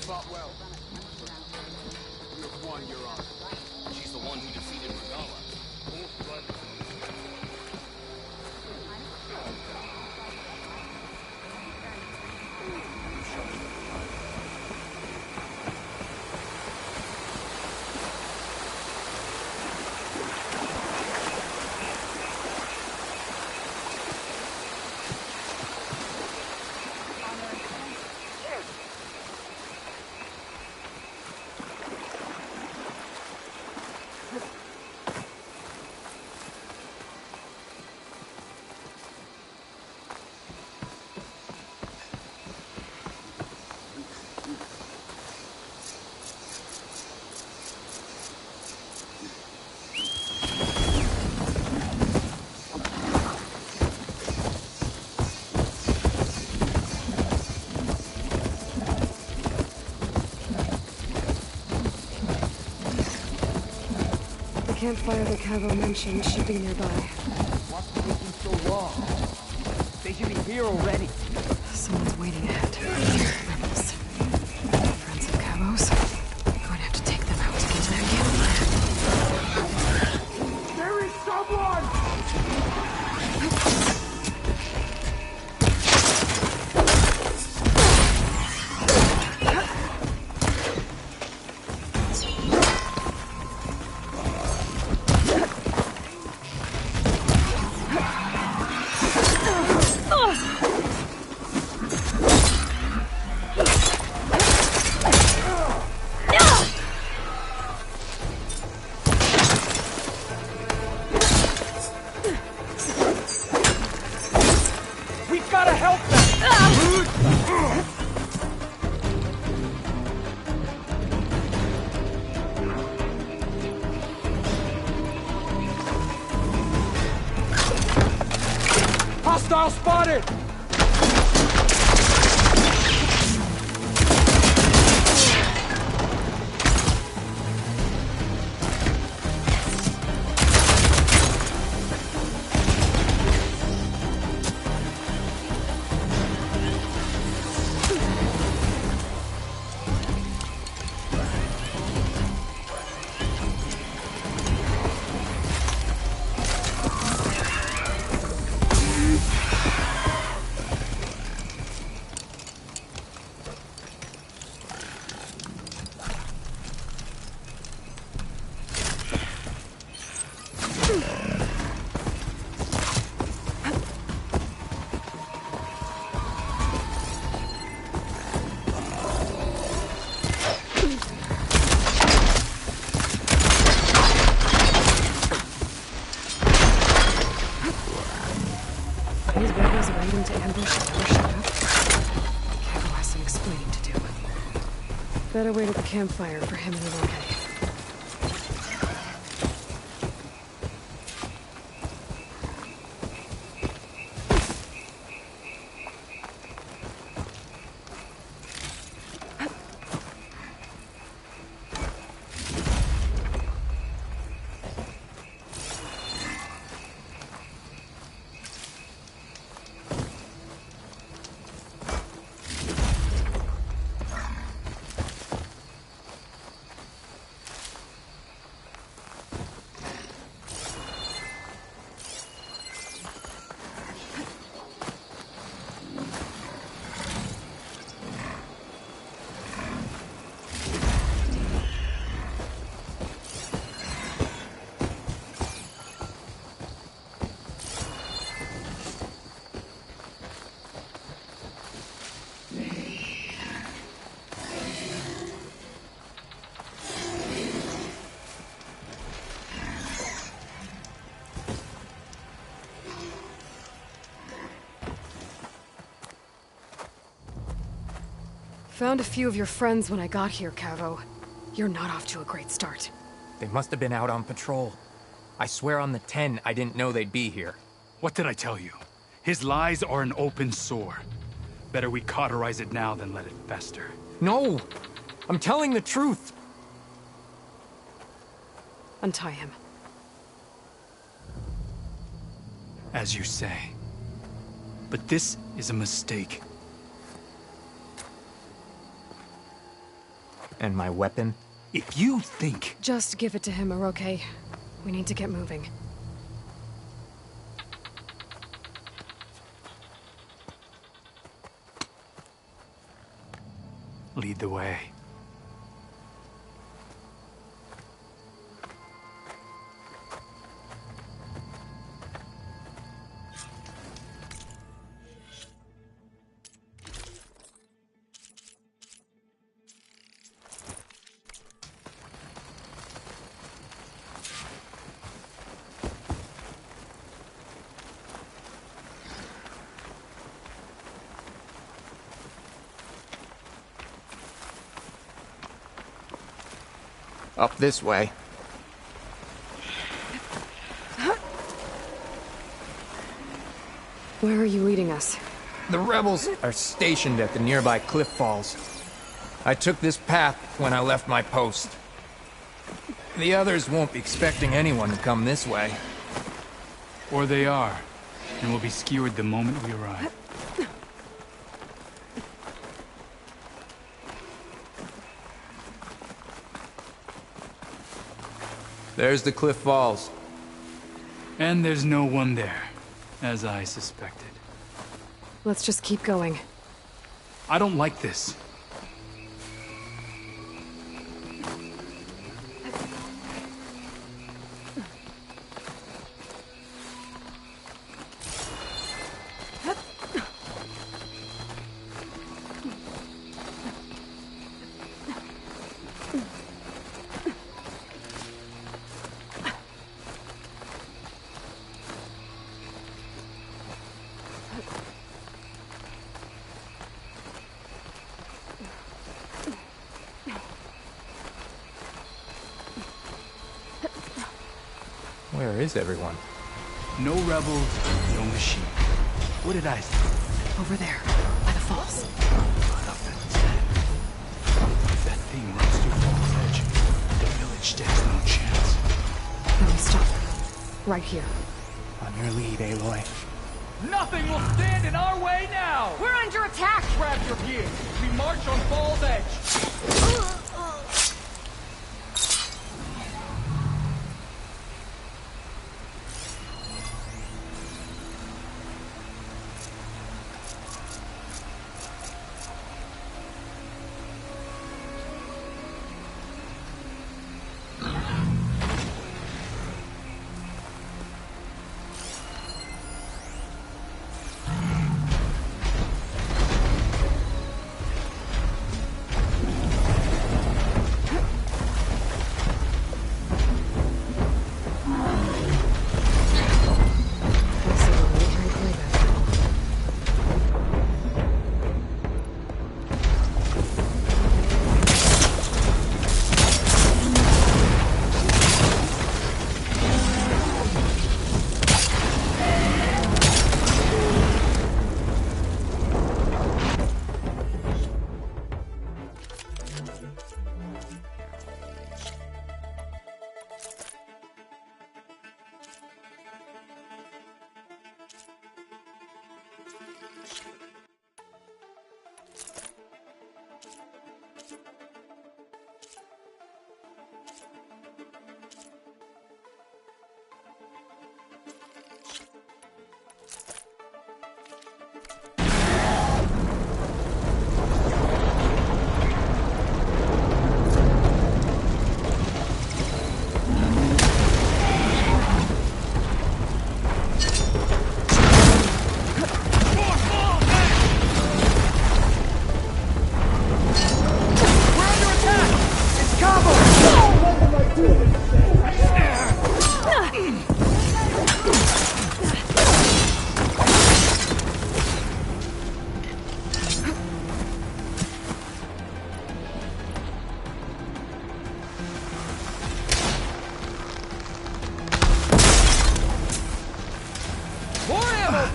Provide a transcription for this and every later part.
fought well. You have won your honor. She's the one who defeated Regala. The campfire that Cavo mentioned should be nearby. What's taking so long? They should be here already. Someone's waiting ahead. Rebels. Friends of Cavo's. Going to have to take them out to get to that campfire. There is someone! Hostile spotted! These rebels are waiting to ambush and never shut up. Cavo has some explaining to do. Better wait at the campfire for him and Inoke. Found a few of your friends when I got here, Cavo. You're not off to a great start. They must have been out on patrol. I swear on the 10, I didn't know they'd be here. What did I tell you? His lies are an open sore. Better we cauterize it now than let it fester. No! I'm telling the truth! Untie him. As you say. But this is a mistake. And my weapon? If you think... Just give it to him, Oroke. We need to get moving. Lead the way. Up this way. Where are you leading us? The rebels are stationed at the nearby cliff falls. I took this path when I left my post. The others won't be expecting anyone to come this way. Or they are, and will be skewered the moment we arrive. There's the cliff falls. And there's no one there, as I suspected. Let's just keep going. I don't like this. Where is everyone? No rebels, no machine. What did I say? Over there, by the falls. If that thing runs through Fall's Edge, the village stands no chance. Then we stop. Right here. On your lead, Aloy. Nothing will stand in our way now! We're under attack! Grab your gear. We march on Fall's Edge.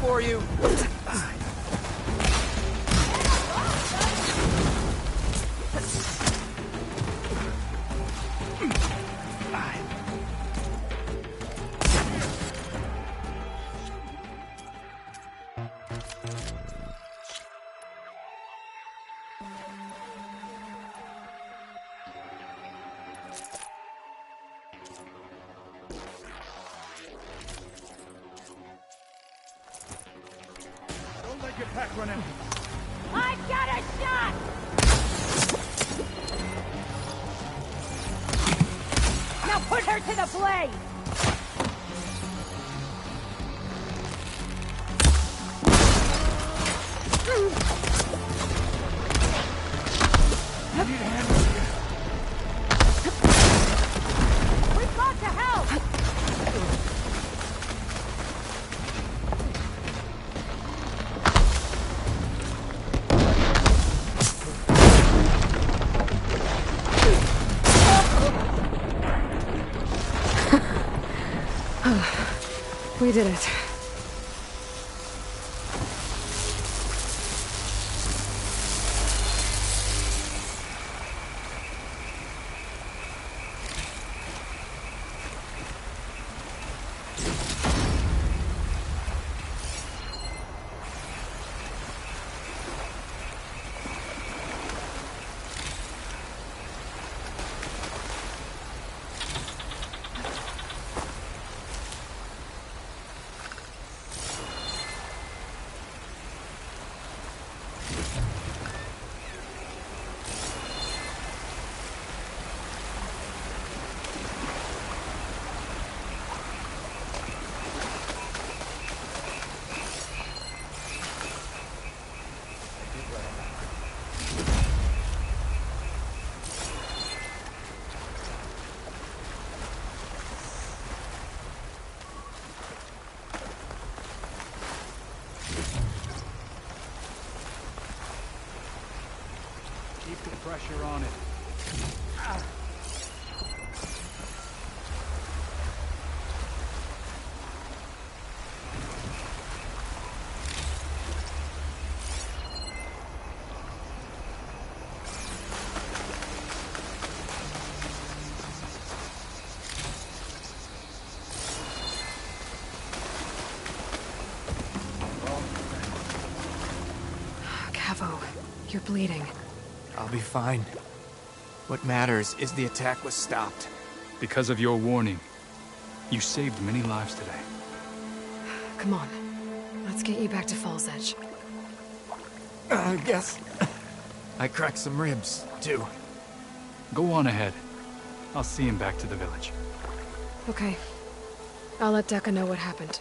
For you. your pack running. I've got a shot! Now put her to the blade! I need a hand with you. We've got to help! We did it. Keep the pressure on it. Cavo, you're bleeding. I'll be fine. What matters is the attack was stopped. Because of your warning, you saved many lives today. Come on. Let's get you back to Fall's Edge. I guess I cracked some ribs, too. Go on ahead. I'll see him back to the village. Okay. I'll let Decca know what happened.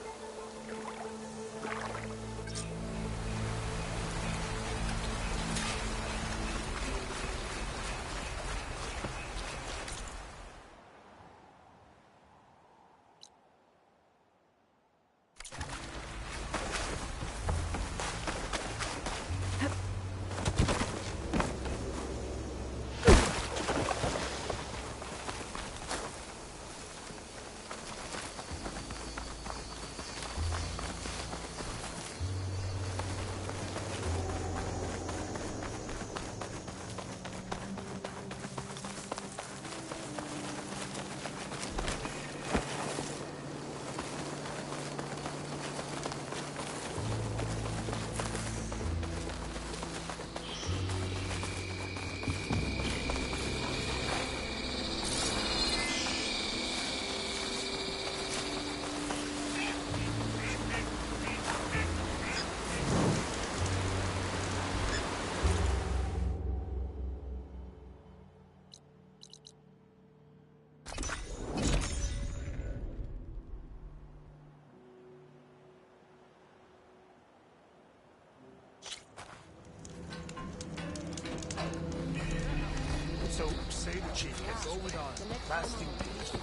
So, say the chief gets over on lasting peace.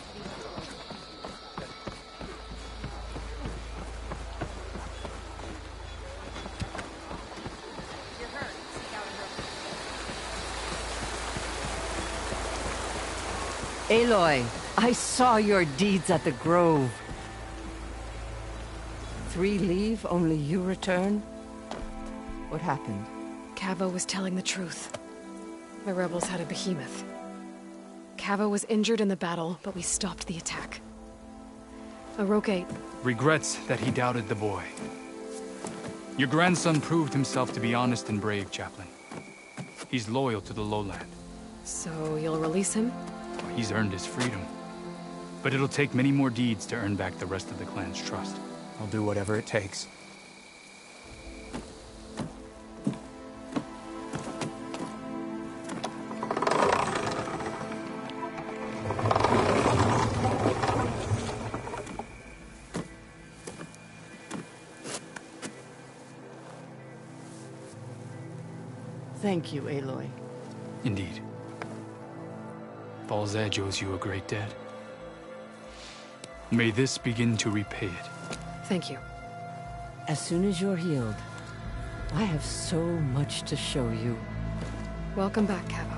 You're hurt. Seek out a Aloy, I saw your deeds at the Grove. 3 leave, only you return? What happened? Cavo was telling the truth. The rebels had a behemoth. Cavo was injured in the battle, but we stopped the attack. Aroke... Regrets that he doubted the boy. Your grandson proved himself to be honest and brave, Chaplain. He's loyal to the lowland. So you'll release him? He's earned his freedom. But it'll take many more deeds to earn back the rest of the clan's trust. I'll do whatever it takes. Thank you, Aloy. Indeed. Falls Edge owes you a great debt. May this begin to repay it. Thank you. As soon as you're healed, I have so much to show you. Welcome back, Cabo.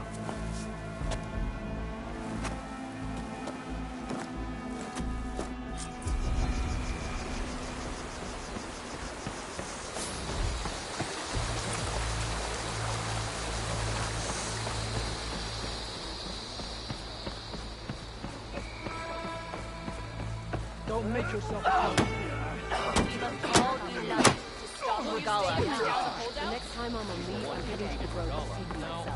Don't make yourself The next time I'm on leave, I'm heading to the road to see for myself.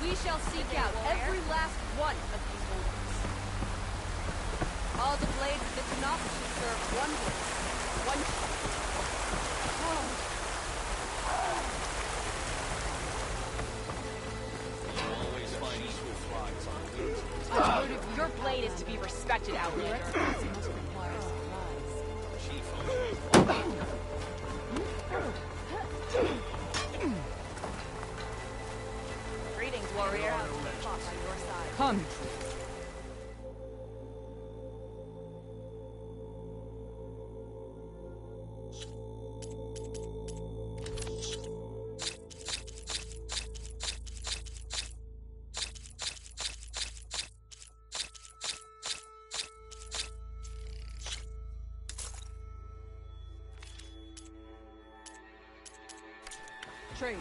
We shall seek out every last one of these holders. All the blades of the Tanakh should serve one place, one Your blade is to be respected, Outlander. Greetings, warrior. Come. Trade.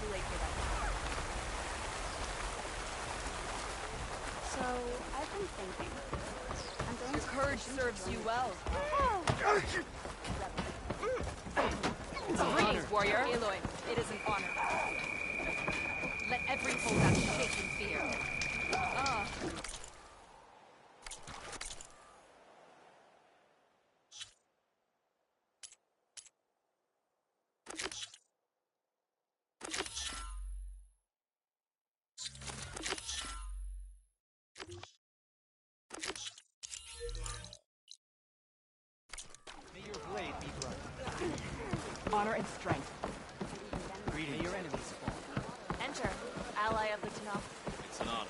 Too late for that. So, I've been thinking. I'm going Your courage serves you well. Greetings, warrior. Aloy, it is an honor. Let every holdout shake in fear. May your blade be bright. honor and strength. Greeting your enemies fall. Enter, ally of the Tanakh. It's an honor.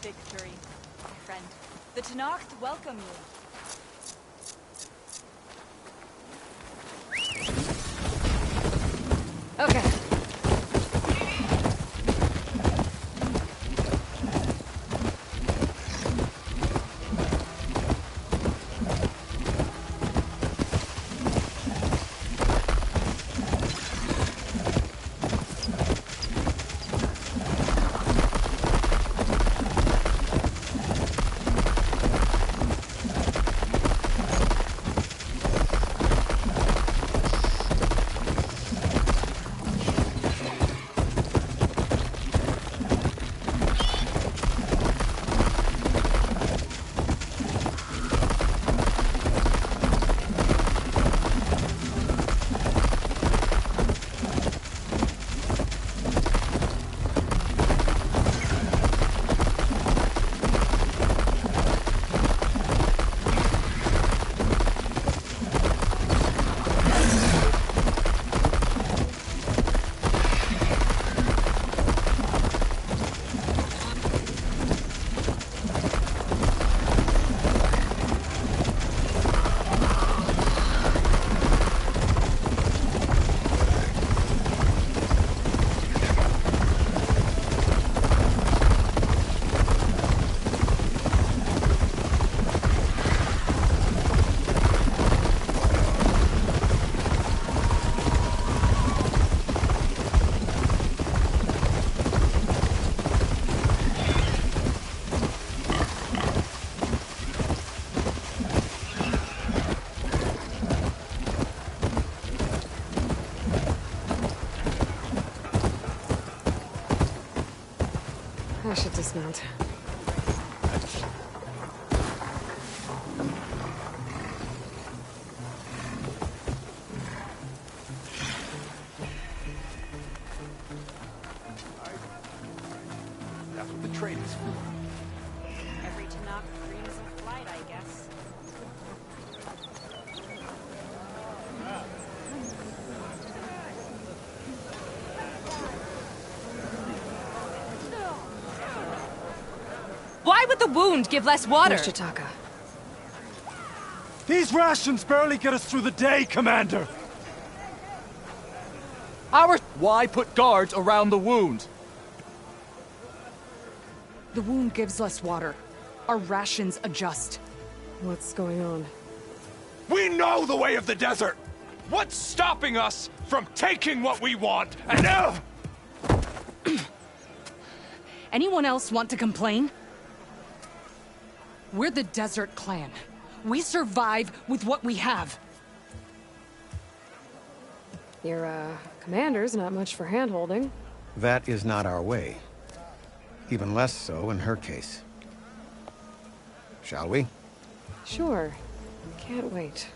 victory, my friend. The Tenakth welcome you. Okay. I should dismount. That's what the trade is for. Every Tenakth dreams of flight, I guess. Why would the wound give less water? Where's Jataka? These rations barely get us through the day, Commander! Why put guards around the wound? The wound gives less water. Our rations adjust. What's going on? We know the way of the desert! What's stopping us from taking what we want and Anyone else want to complain? We're the Desert Clan. We survive with what we have. Your, commander's not much for hand-holding. That is not our way. Even less so in her case. Shall we? Sure. Can't wait.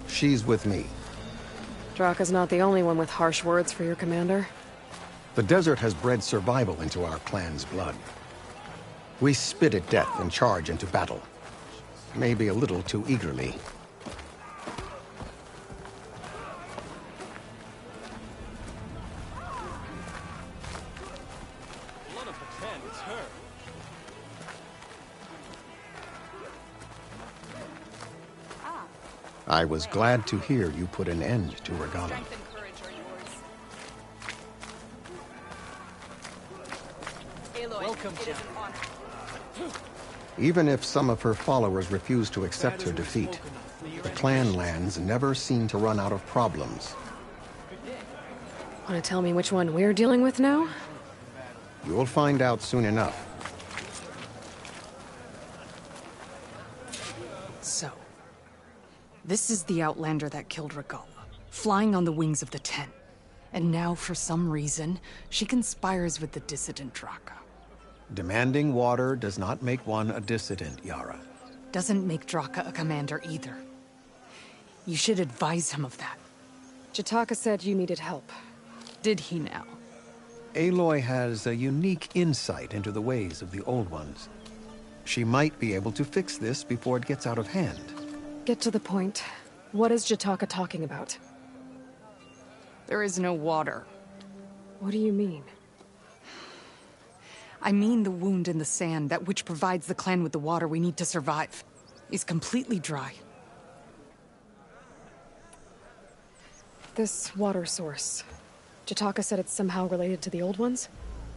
She's with me. Draka's not the only one with harsh words for your commander. The desert has bred survival into our clan's blood. We spit at death and charge into battle. Maybe a little too eagerly. I was glad to hear you put an end to Regala. Strength and courage are yours. Aloy, Welcome, it is an honor. Even if some of her followers refuse to accept her defeat, the clan lands never seem to run out of problems. Want to tell me which one we're dealing with now? You'll find out soon enough. So, this is the Outlander that killed Regala, flying on the wings of the Ten. And now, for some reason, she conspires with the dissident Draka. Demanding water does not make one a dissident, Yara. Doesn't make Draka a commander either. You should advise him of that. Jataka said you needed help. Did he now? Aloy has a unique insight into the ways of the Old Ones. She might be able to fix this before it gets out of hand. Get to the point. What is Jataka talking about? There is no water. What do you mean? I mean the wound in the sand, that which provides the clan with the water we need to survive, is completely dry. This water source. Jataka said it's somehow related to the old ones?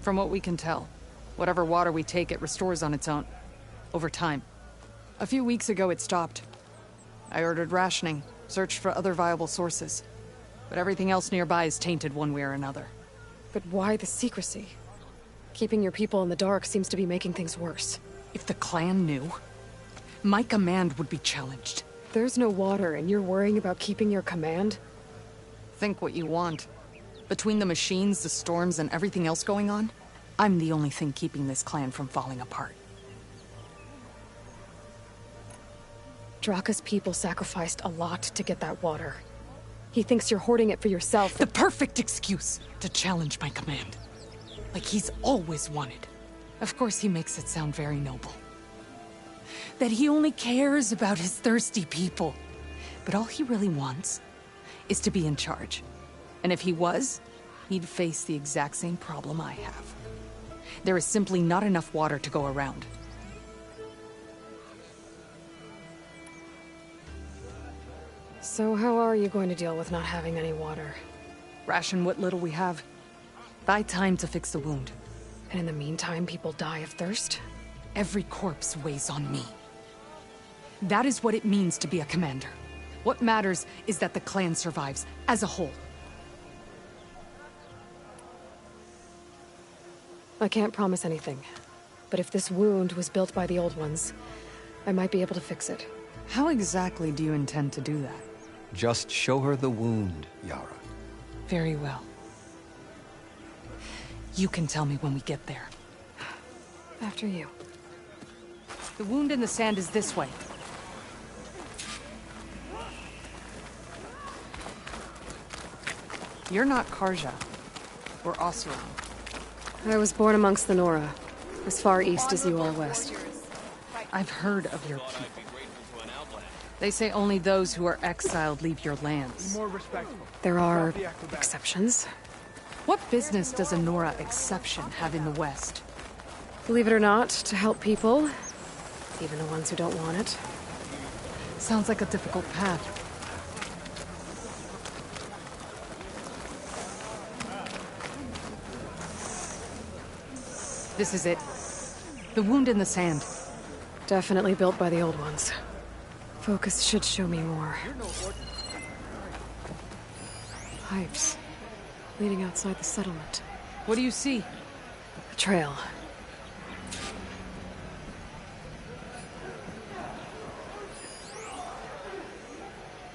From what we can tell, whatever water we take, it restores on its own. Over time. A few weeks ago, it stopped. I ordered rationing, searched for other viable sources. But everything else nearby is tainted one way or another. But why the secrecy? Keeping your people in the dark seems to be making things worse. If the clan knew, my command would be challenged. There's no water, and you're worrying about keeping your command? Think what you want. Between the machines, the storms, and everything else going on, I'm the only thing keeping this clan from falling apart. Draka's people sacrificed a lot to get that water. He thinks you're hoarding it for yourself. The perfect excuse to challenge my command. Like he's always wanted. Of course he makes it sound very noble. That he only cares about his thirsty people. But all he really wants is to be in charge. And if he was, he'd face the exact same problem I have. There is simply not enough water to go around. So how are you going to deal with not having any water? Ration what little we have. Buy time to fix the wound. And in the meantime, people die of thirst? Every corpse weighs on me. That is what it means to be a commander. What matters is that the clan survives, as a whole. I can't promise anything. But if this wound was built by the old ones, I might be able to fix it. How exactly do you intend to do that? Just show her the wound, Yara. Very well. You can tell me when we get there. After you. The wound in the sand is this way. You're not Karja. Or Oseram. I was born amongst the Nora, as far east as you are west. I've heard of your people. They say only those who are exiled leave your lands. There are exceptions. What business does a Nora exception have in the West? Believe it or not, to help people, even the ones who don't want it. Sounds like a difficult path. This is it. The wound in the sand. Definitely built by the old ones. Focus should show me more. Pipes. Leading outside the settlement. What do you see? A trail.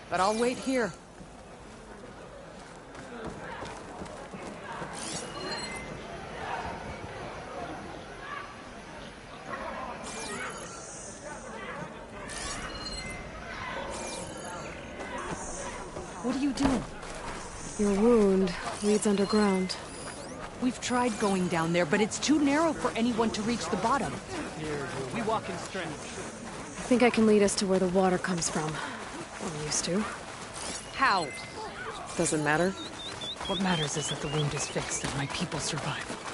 But I'll wait here. What are you doing? Your wound leads underground. We've tried going down there, but it's too narrow for anyone to reach the bottom. We walk in strength. I think I can lead us to where the water comes from. I'm used to. How? Doesn't matter. What matters is that the wound is fixed and my people survive.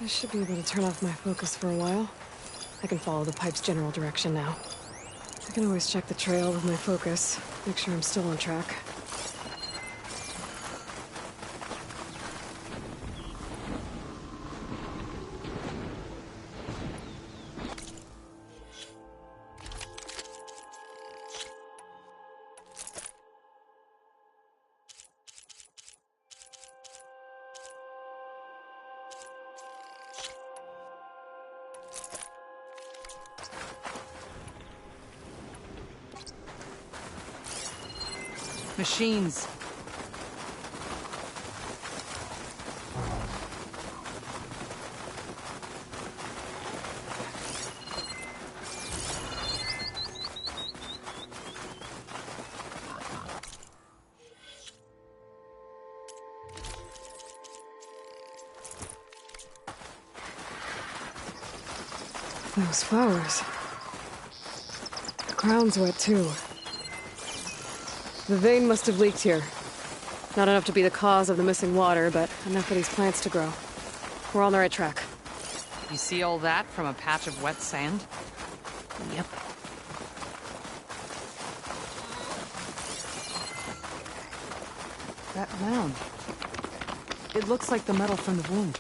I should be able to turn off my focus for a while. I can follow the pipe's general direction now. I can always check the trail with my focus, make sure I'm still on track. Machines. Those flowers. The ground's wet too. The vein must have leaked here. Not enough to be the cause of the missing water, but enough for these plants to grow. We're on the right track. You see all that from a patch of wet sand? Yep. That mound. It looks like the metal from the wound.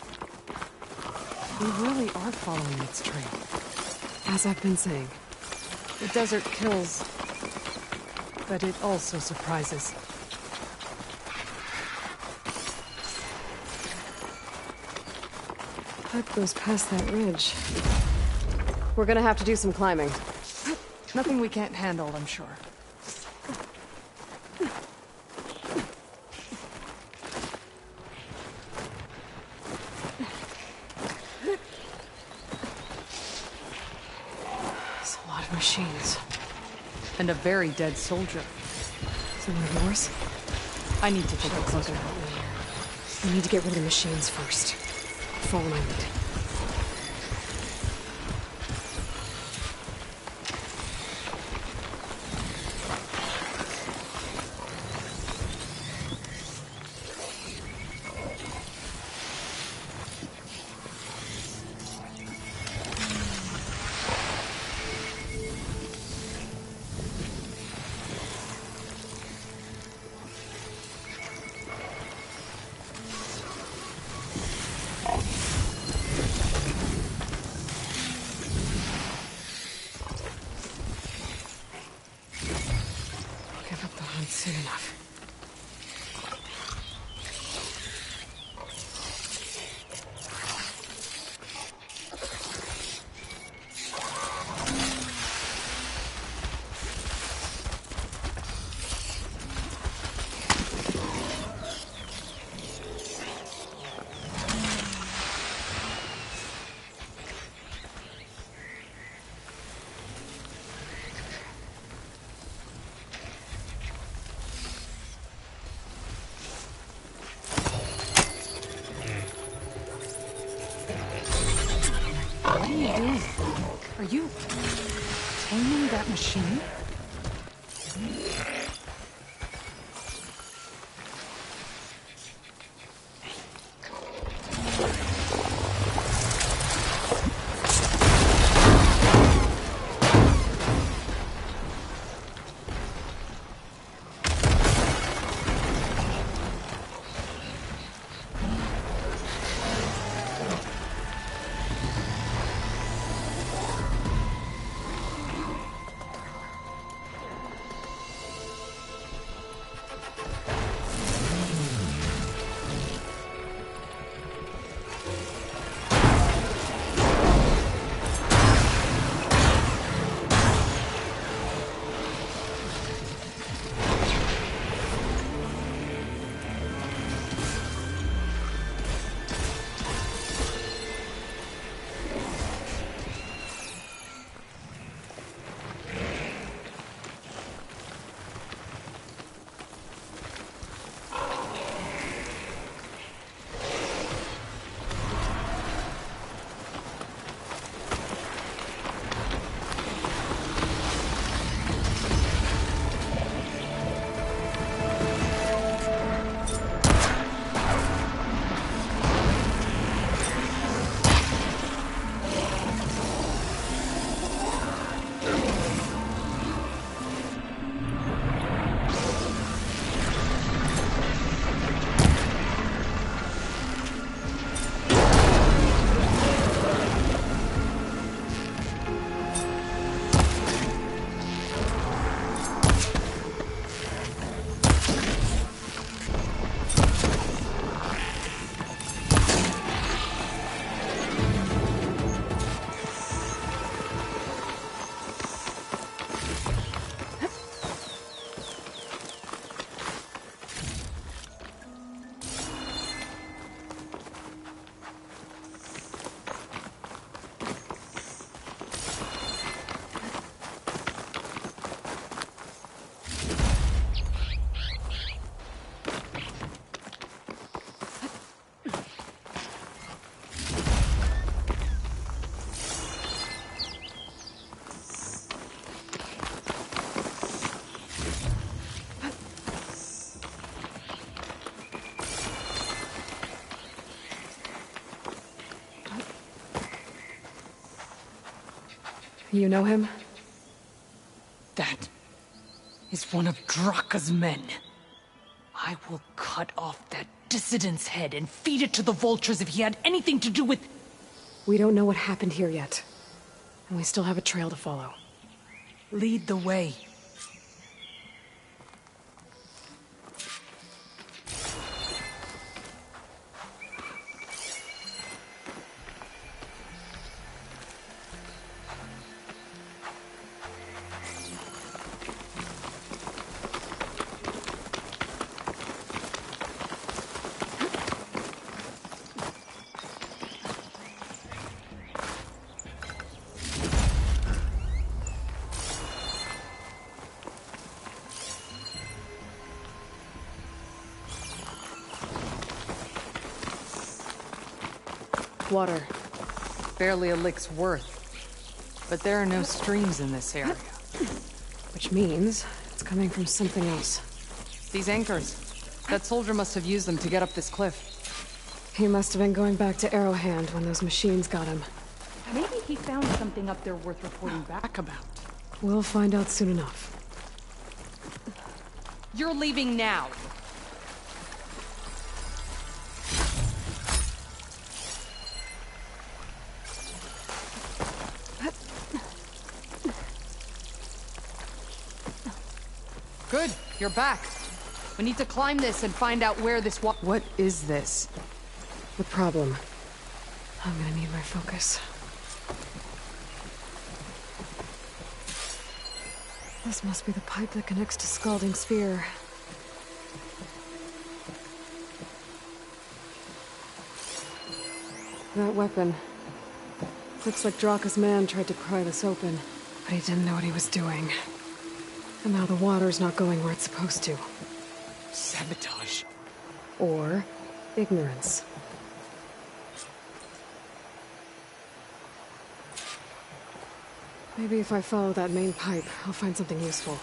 We really are following its trail. As I've been saying. The desert kills, but it also surprises. Pipe goes past that ridge. We're gonna have to do some climbing. Nothing we can't handle, I'm sure. There's a lot of machines. And a very dead soldier. Some of yours? I need to take a closer look. We need to get rid of the machines first. Follow my lead. Soon enough. What are you doing? Are you taming that machine? You know him? That is one of Draka's men. I will cut off that dissident's head and feed it to the vultures if he had anything to do with... We don't know what happened here yet. And we still have a trail to follow. Lead the way. Water. Barely a lick's worth. But there are no streams in this area. Which means it's coming from something else. These anchors. That soldier must have used them to get up this cliff. He must have been going back to Arrowhand when those machines got him. Maybe he found something up there worth reporting back about. We'll find out soon enough. You're leaving now. Good, you're back. We need to climb this and find out where this What is this? The problem. I'm gonna need my focus. This must be the pipe that connects to Scalding Spear. That weapon. Looks like Draka's man tried to pry this open, but he didn't know what he was doing. And now the water's not going where it's supposed to. Sabotage. Or ignorance. Maybe if I follow that main pipe, I'll find something useful.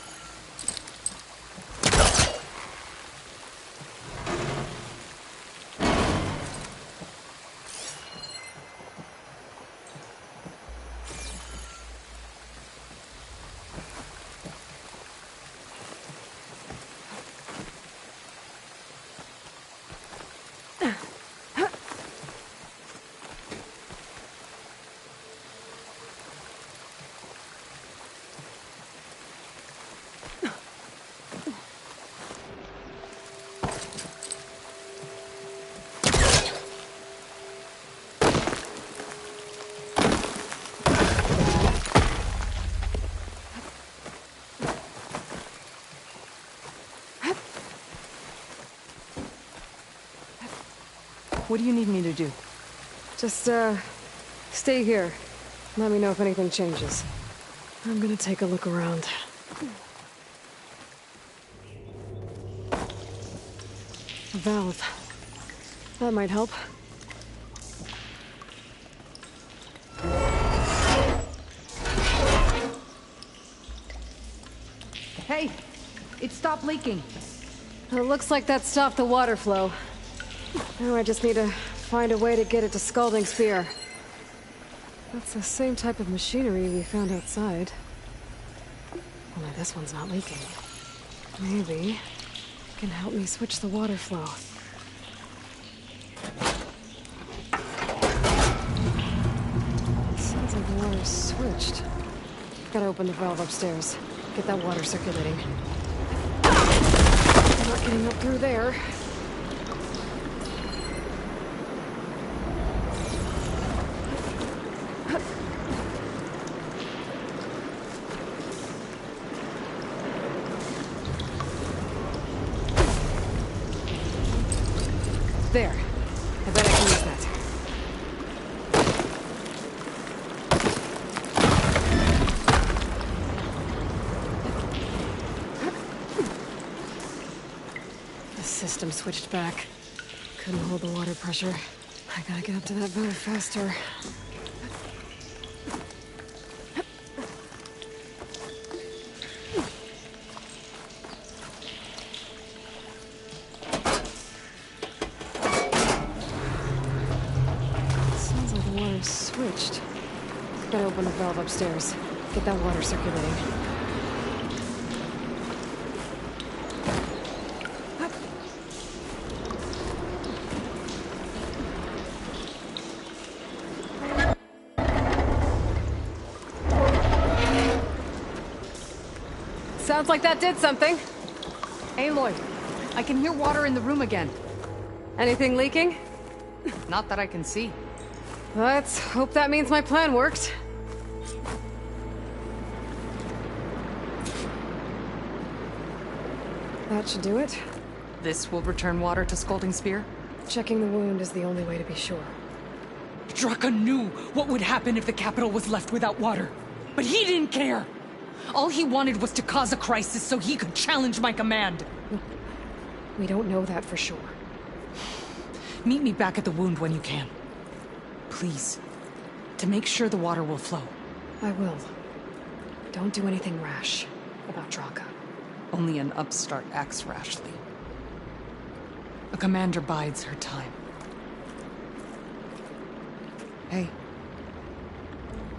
What do you need me to do? Just, stay here. Let me know if anything changes. I'm gonna take a look around. A valve. That might help. Hey! It stopped leaking. It looks like that stopped the water flow. Now I just need to find a way to get it to Scalding Spear. That's the same type of machinery we found outside. Only this one's not leaking. Maybe it can help me switch the water flow. Sounds like the water's switched. Gotta open the valve upstairs. Get that water circulating. I'm not getting up through there. There. I bet I can use that. The system switched back. Couldn't hold the water pressure. I gotta get up to that valve faster. Switched. Gotta open the valve upstairs. Get that water circulating. Sounds like that did something. Aloy, I can hear water in the room again. Anything leaking? Not that I can see. Let's hope that means my plan worked. That should do it. This will return water to Scalding Spear? Checking the wound is the only way to be sure. Draka knew what would happen if the capital was left without water. But he didn't care! All he wanted was to cause a crisis so he could challenge my command. We don't know that for sure. Meet me back at the wound when you can. Please. To make sure the water will flow. I will. Don't do anything rash about Draka. Only an upstart acts rashly. A commander bides her time. Hey.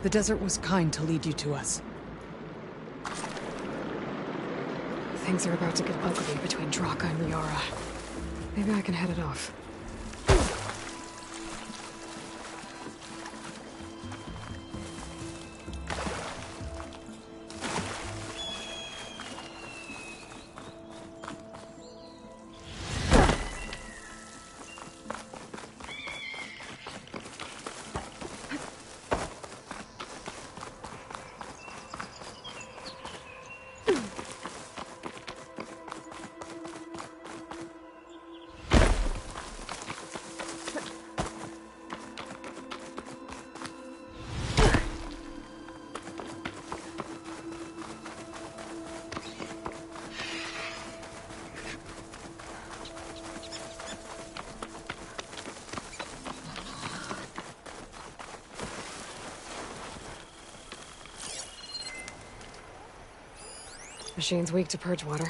The desert was kind to lead you to us. Things are about to get ugly between Draka and Liara. Maybe I can head it off. Machine's weak to purge water.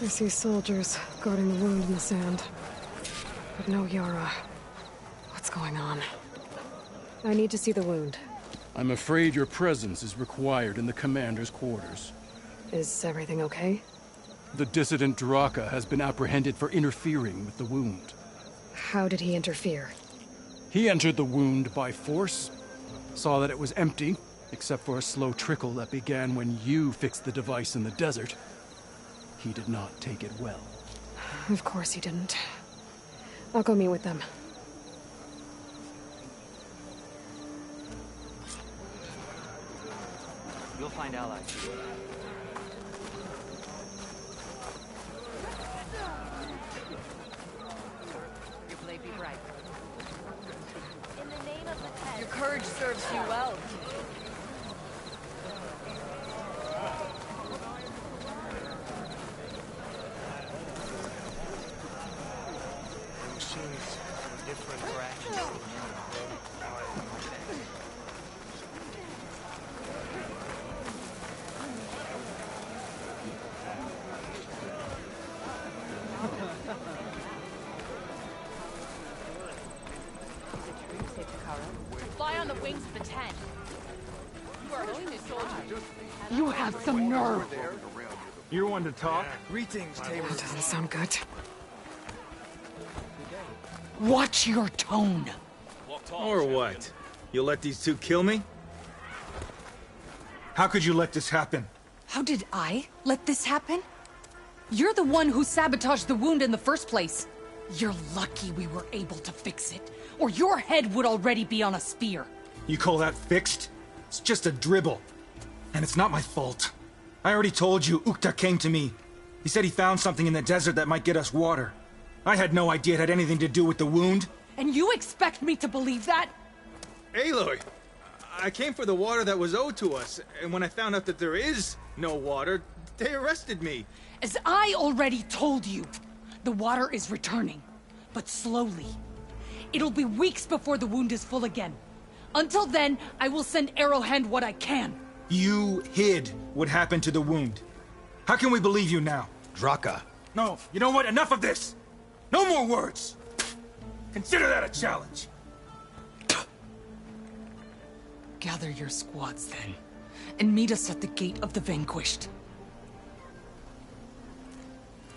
I see soldiers guarding the wound in the sand. But no Yara. What's going on? I need to see the wound. I'm afraid your presence is required in the commander's quarters. Is everything okay? The dissident Draka has been apprehended for interfering with the wound. How did he interfere? He entered the wound by force, saw that it was empty, except for a slow trickle that began when you fixed the device in the desert. He did not take it well. Of course he didn't. I'll go meet with them. You'll find allies. Your blade be bright. In the name of the head. Your courage serves you well. Machines, different fractions. Fly on the wings of the 10. You are only a soldier. You have some nerve. You're one to talk? Greetings, Tamer. That doesn't sound good. Watch your tone. Or what? You'll let these two kill me? How could you let this happen? How did I let this happen? You're the one who sabotaged the wound in the first place. You're lucky we were able to fix it, or your head would already be on a spear. You call that fixed? It's just a dribble. And it's not my fault. I already told you, Ukta came to me. He said he found something in the desert that might get us water. I had no idea it had anything to do with the wound. And you expect me to believe that? Aloy, I came for the water that was owed to us, and when I found out that there is no water, they arrested me. As I already told you, the water is returning, but slowly. It'll be weeks before the wound is full again. Until then, I will send Arrowhand what I can. You hid what happened to the wound. How can we believe you now? Draka. No, you know what? Enough of this! No more words! Consider that a challenge! Gather your squads then, and meet us at the Gate of the Vanquished.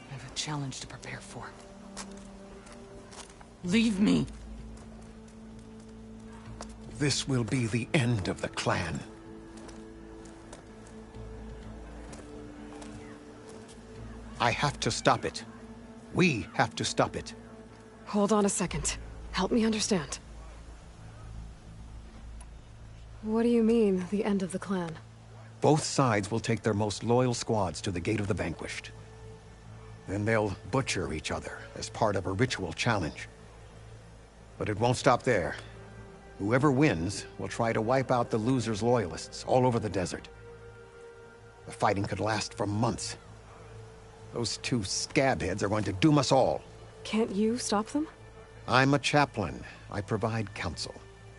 I have a challenge to prepare for. Leave me. This will be the end of the clan. I have to stop it. We have to stop it. Hold on a second. Help me understand. What do you mean, the end of the clan? Both sides will take their most loyal squads to the Gate of the Vanquished. Then they'll butcher each other as part of a ritual challenge. But it won't stop there. Whoever wins will try to wipe out the loser's loyalists all over the desert. The fighting could last for months. Those two scabheads are going to doom us all. Can't you stop them? I'm a chaplain. I provide counsel.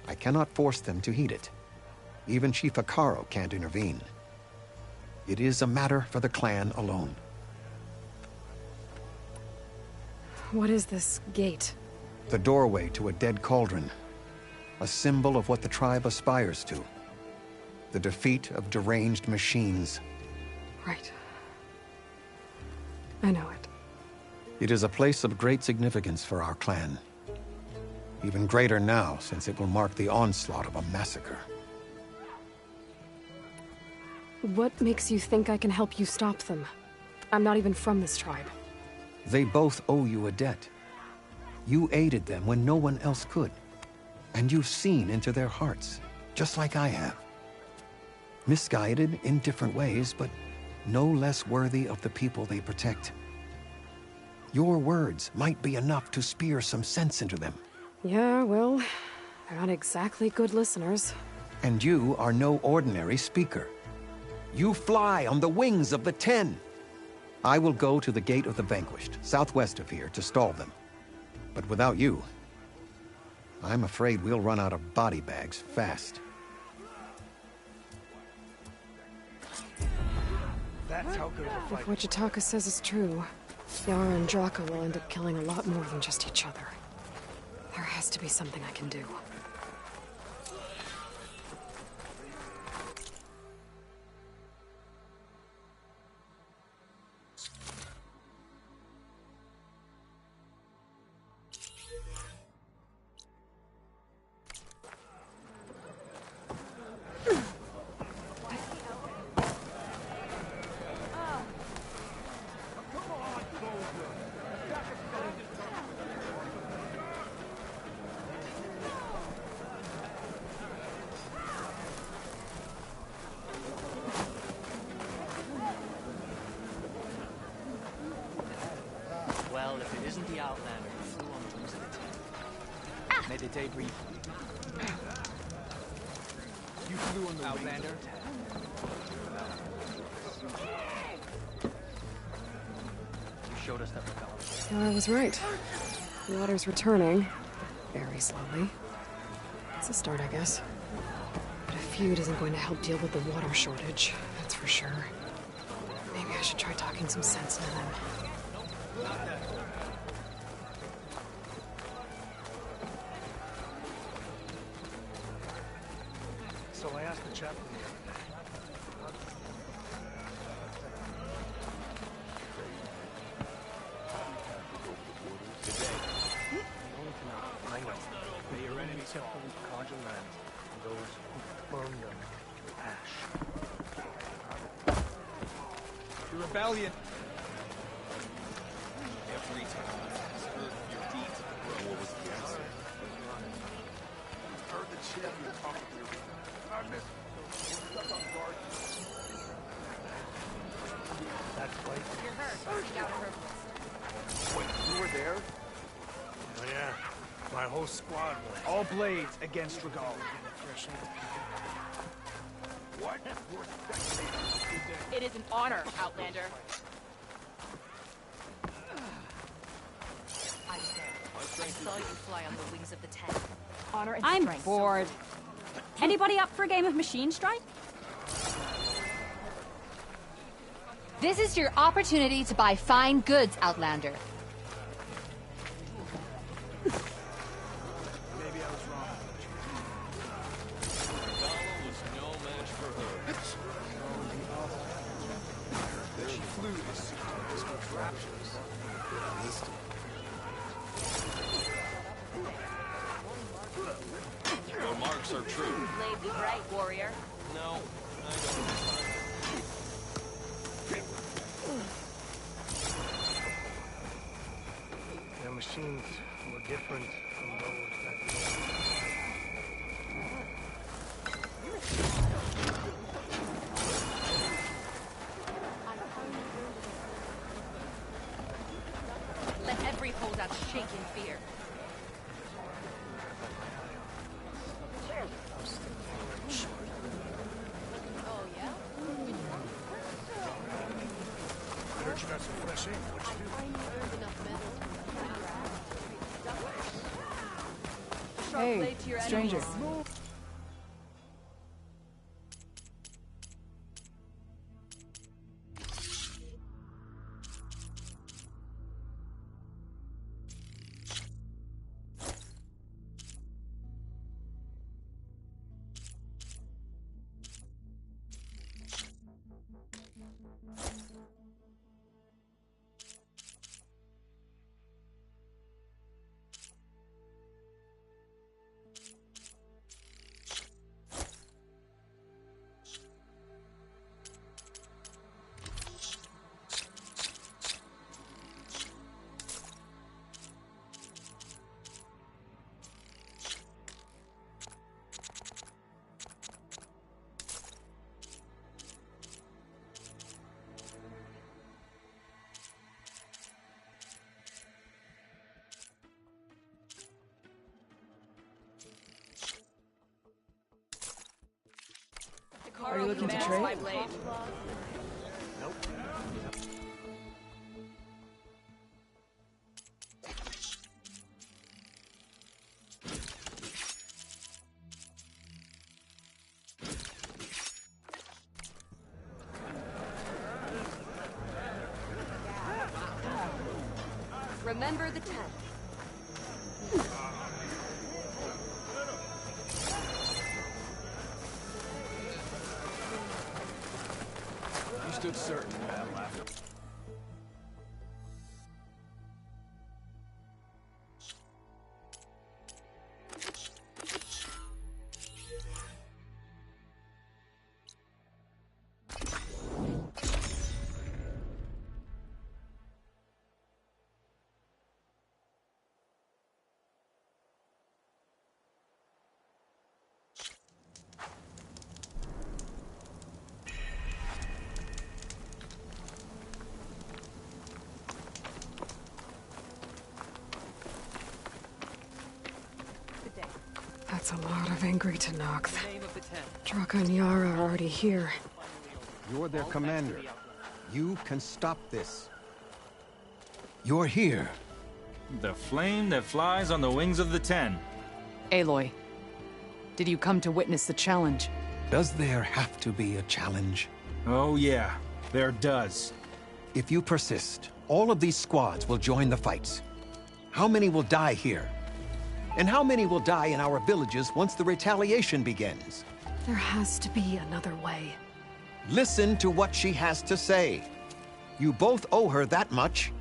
I cannot force them to heed it. Even Chief Akaro can't intervene. It is a matter for the clan alone. What is this gate? The doorway to a dead cauldron. A symbol of what the tribe aspires to. The defeat of deranged machines. Right. I know it. It is a place of great significance for our clan. Even greater now, since it will mark the onslaught of a massacre. What makes you think I can help you stop them? I'm not even from this tribe. They both owe you a debt. You aided them when no one else could. And you've seen into their hearts, just like I have. Misguided in different ways, but no less worthy of the people they protect. Your words might be enough to spear some sense into them. Yeah, well, they're not exactly good listeners. And you are no ordinary speaker. You fly on the wings of the 10. I will go to the Gate of the Vanquished, southwest of here, to stall them. But without you, I'm afraid we'll run out of body bags fast. That's how good of a If fight. what Jataka says is true, Yara and Draka will end up killing a lot more than just each other. There has to be something I can do. Well, if it isn't the Outlander who flew on the wings of the tent. Meditate briefly. You flew on the Outlander? You showed us that we're Yara was right. The water's returning. Very slowly. It's a start, I guess. But a feud isn't going to help deal with the water shortage, that's for sure. Maybe I should try talking some sense into them. So I asked the chaplain the other day. I know. May your enemies have fully conjure lands, and those who burn them to ash. The rebellion. Every time I heard your deeds, what was the answer? Heard the champion talk to you. I missed stuck on guard. That's right. You're hurt. Seek out a herbalist. Wait, you were there? Oh yeah, my whole squad was. All blades against Regal. What? It is an honor, Outlander. I saw you fly on the wings of the tent. Honor and I'm strength. bored. Anybody up for a game of Machine Strike? This is your opportunity to buy fine goods, Outlander. Maybe I was wrong. Gala was no match for her. She flew to see his contraptions. Your marks are true. Blade be bright, warrior. No, I don't. The machines were different from those that Let every holdout shake in fear. Oh, yeah? heard you got some fresh ink. What'd you do? Hey, blade to your stranger. enemies. Are you looking to commands trade? my blade. Nope. Remember the 10. You stood certain that laughter. That's a lot of angry Tenakth. Draka and Yara are already here. You're their commander. You can stop this. You're here. The flame that flies on the wings of the 10. Aloy, did you come to witness the challenge? Does there have to be a challenge? Oh yeah, there does. If you persist, all of these squads will join the fights. How many will die here? And how many will die in our villages once the retaliation begins? There has to be another way. Listen to what she has to say. You both owe her that much.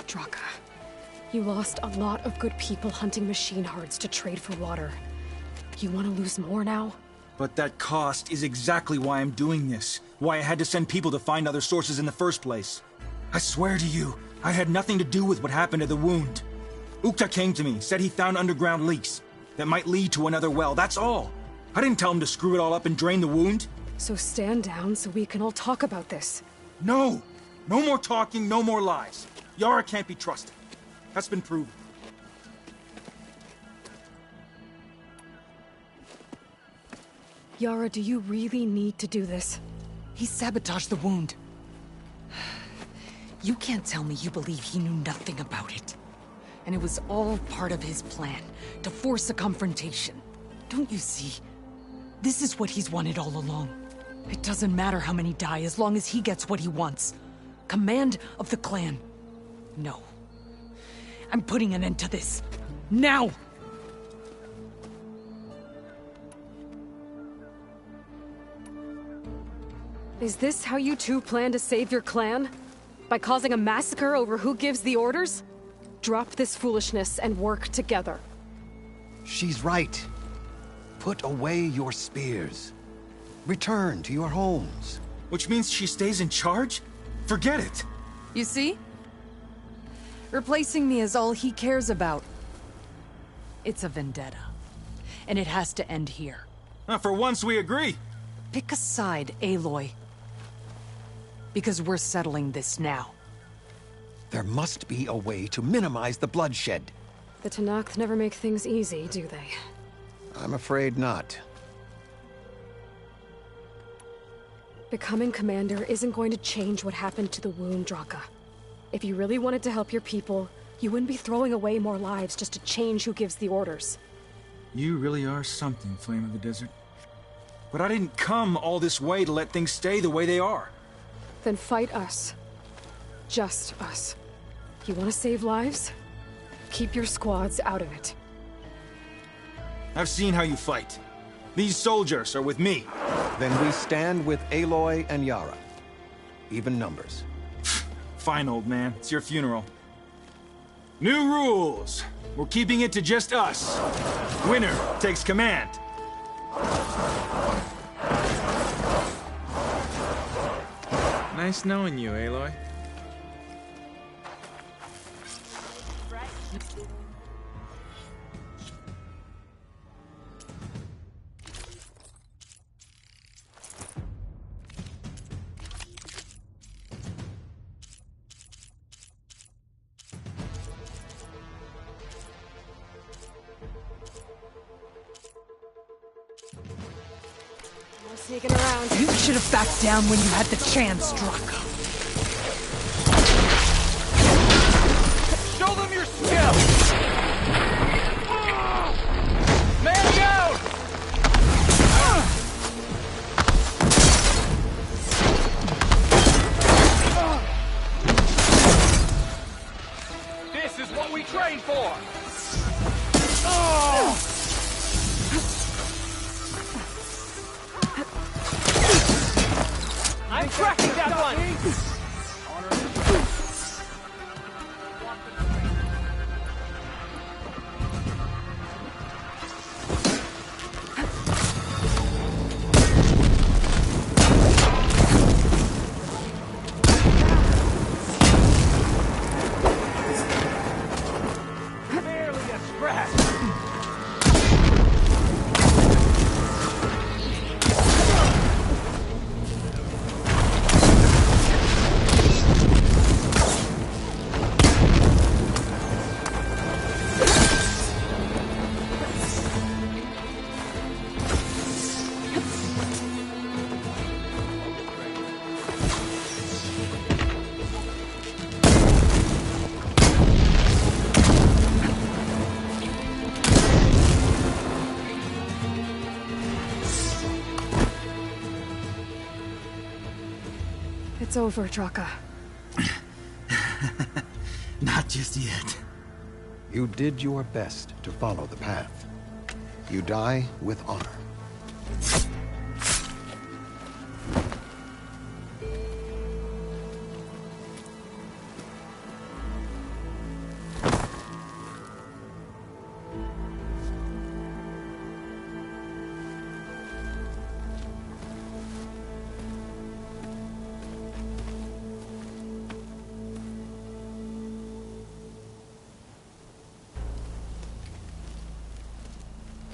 Draka, you lost a lot of good people hunting machine herds to trade for water. You want to lose more now? But that cost is exactly why I'm doing this. Why I had to send people to find other sources in the first place. I swear to you, I had nothing to do with what happened to the wound. Ukta came to me, said he found underground leaks that might lead to another well, that's all. I didn't tell him to screw it all up and drain the wound. So stand down so we can all talk about this. No! No more talking, no more lies. Yara can't be trusted. That's been proven. Yara, do you really need to do this? He sabotaged the wound. You can't tell me you believe he knew nothing about it. And it was all part of his plan, to force a confrontation. Don't you see? This is what he's wanted all along. It doesn't matter how many die as long as he gets what he wants. Command of the clan. No. I'm putting an end to this. Now! Is this how you two plan to save your clan? By causing a massacre over who gives the orders? Drop this foolishness and work together. She's right. Put away your spears. Return to your homes. Which means she stays in charge? Forget it! You see? Replacing me is all he cares about. It's a vendetta. And it has to end here. For once we agree. Pick a side, Aloy. Because we're settling this now. There must be a way to minimize the bloodshed. The Tenakth never make things easy, do they? I'm afraid not. Becoming commander isn't going to change what happened to the wound, Draka. If you really wanted to help your people, you wouldn't be throwing away more lives just to change who gives the orders. You really are something, Flame of the Desert. But I didn't come all this way to let things stay the way they are. Then fight us. Just us. You want to save lives? Keep your squads out of it. I've seen how you fight. These soldiers are with me. Then we stand with Aloy and Yara. Even numbers. Fine, old man. It's your funeral. New rules. We're keeping it to just us. Winner takes command. Nice knowing you, Aloy. Sneaking around. You should have backed down when you had the chance, Draka. Show them your skill! Man down! for? Oh! I'm tracking that one! It's over, Draka. Not just yet. You did your best to follow the path. You die with honor.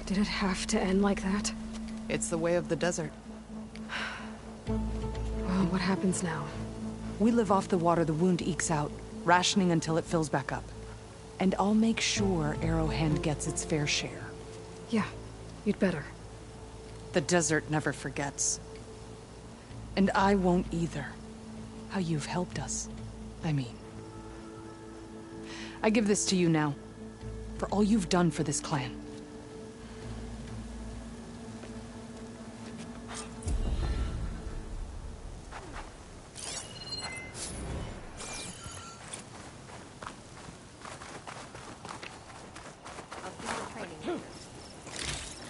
Did it have to end like that? It's the way of the desert. Well, what happens now? We live off the water the wound ekes out, rationing until it fills back up. And I'll make sure Arrowhand gets its fair share. Yeah, you'd better. The desert never forgets. And I won't either. How you've helped us, I mean. I give this to you now, for all you've done for this clan.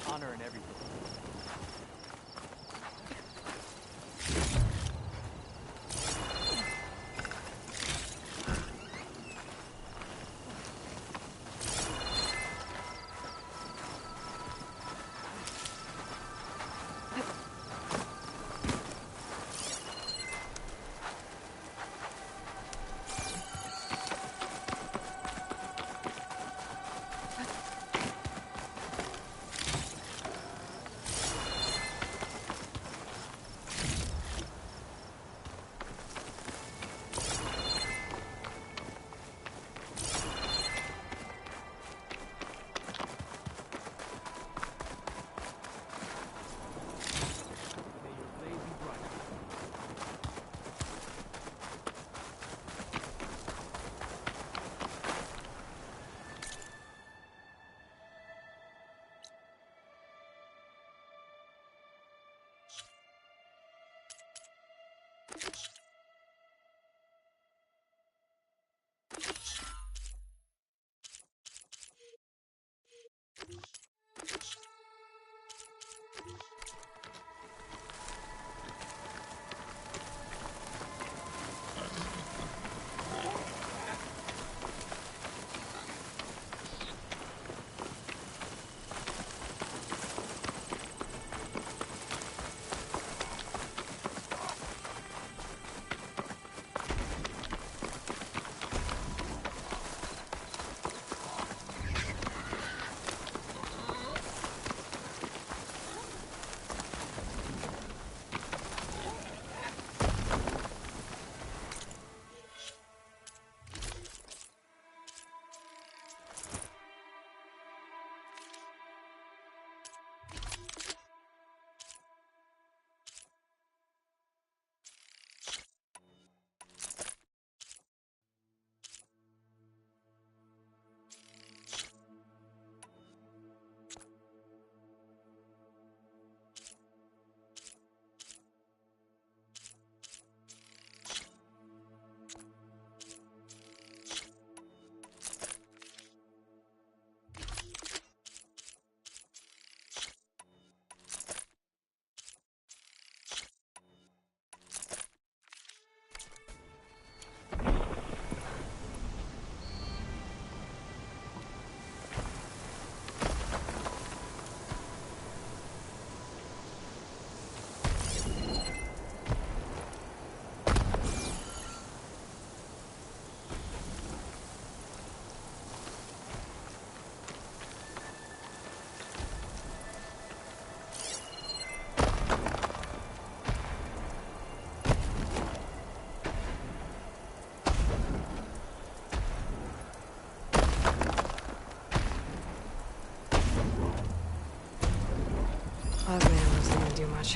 Honor and everything. do much.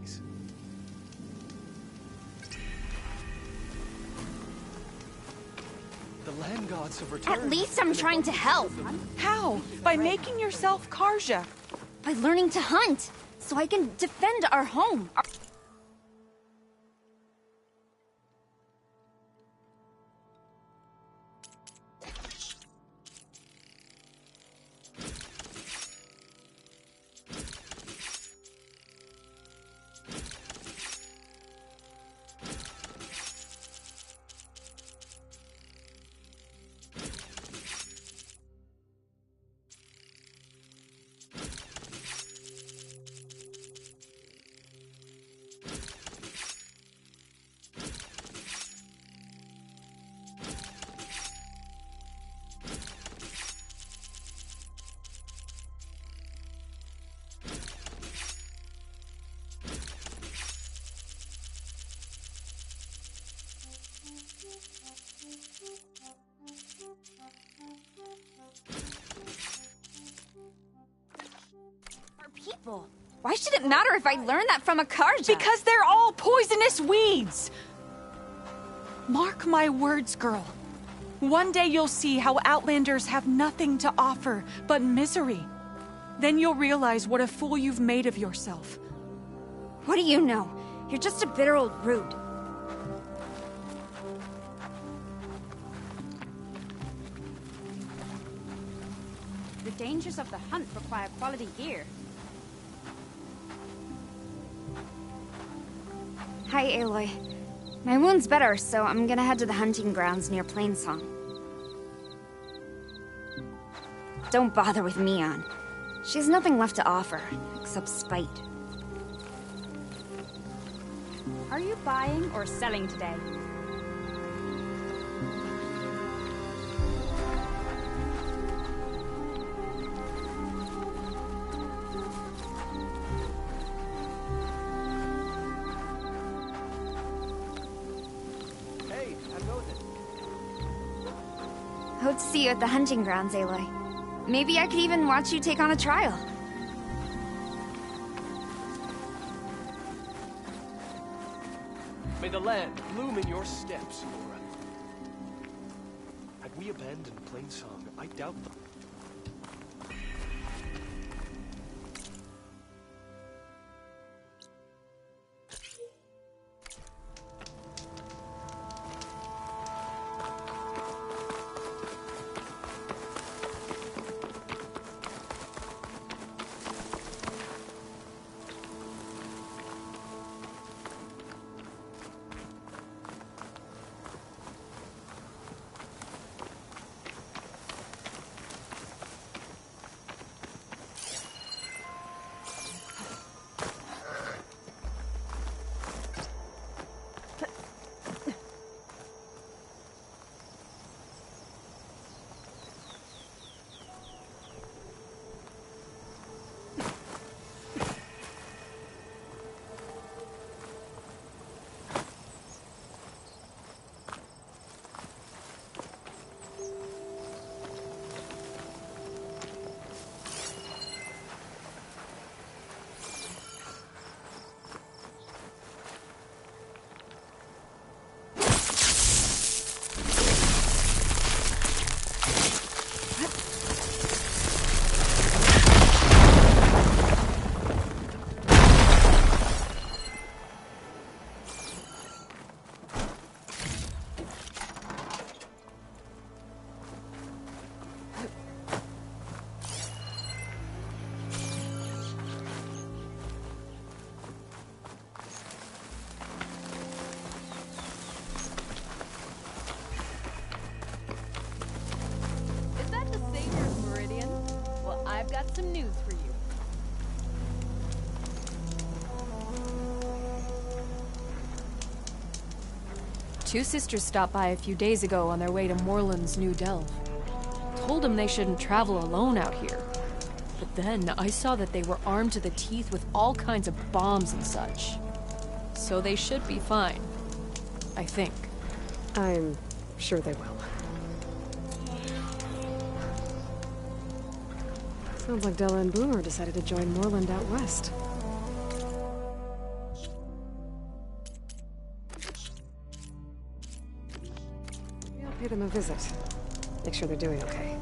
things. The land gods have returned. At least I'm trying to help. How? By making yourself Karja. By learning to hunt, so I can defend our home. People. Why should it matter if I learn that from a Karja? Because they're all poisonous weeds! Mark my words, girl. One day you'll see how Outlanders have nothing to offer but misery. Then you'll realize what a fool you've made of yourself. What do you know? You're just a bitter old rude. The dangers of the hunt require quality gear. Hi, Aloy. My wound's better, so I'm gonna head to the hunting grounds near Plainsong. Don't bother with Mion. She has nothing left to offer, except spite. Are you buying or selling today? Hope to see you at the hunting grounds, Aloy. Maybe I could even watch you take on a trial. May the land bloom in your steps, Nora. Had we abandoned Plainsong, I doubt them. I've got some news for you. Two sisters stopped by a few days ago on their way to Moreland's new delve. Told them they shouldn't travel alone out here. But then I saw that they were armed to the teeth with all kinds of bombs and such. So they should be fine. I think. I'm sure they will. Sounds like Della and Boomer decided to join Moreland out west. them a visit. Make sure they're doing okay.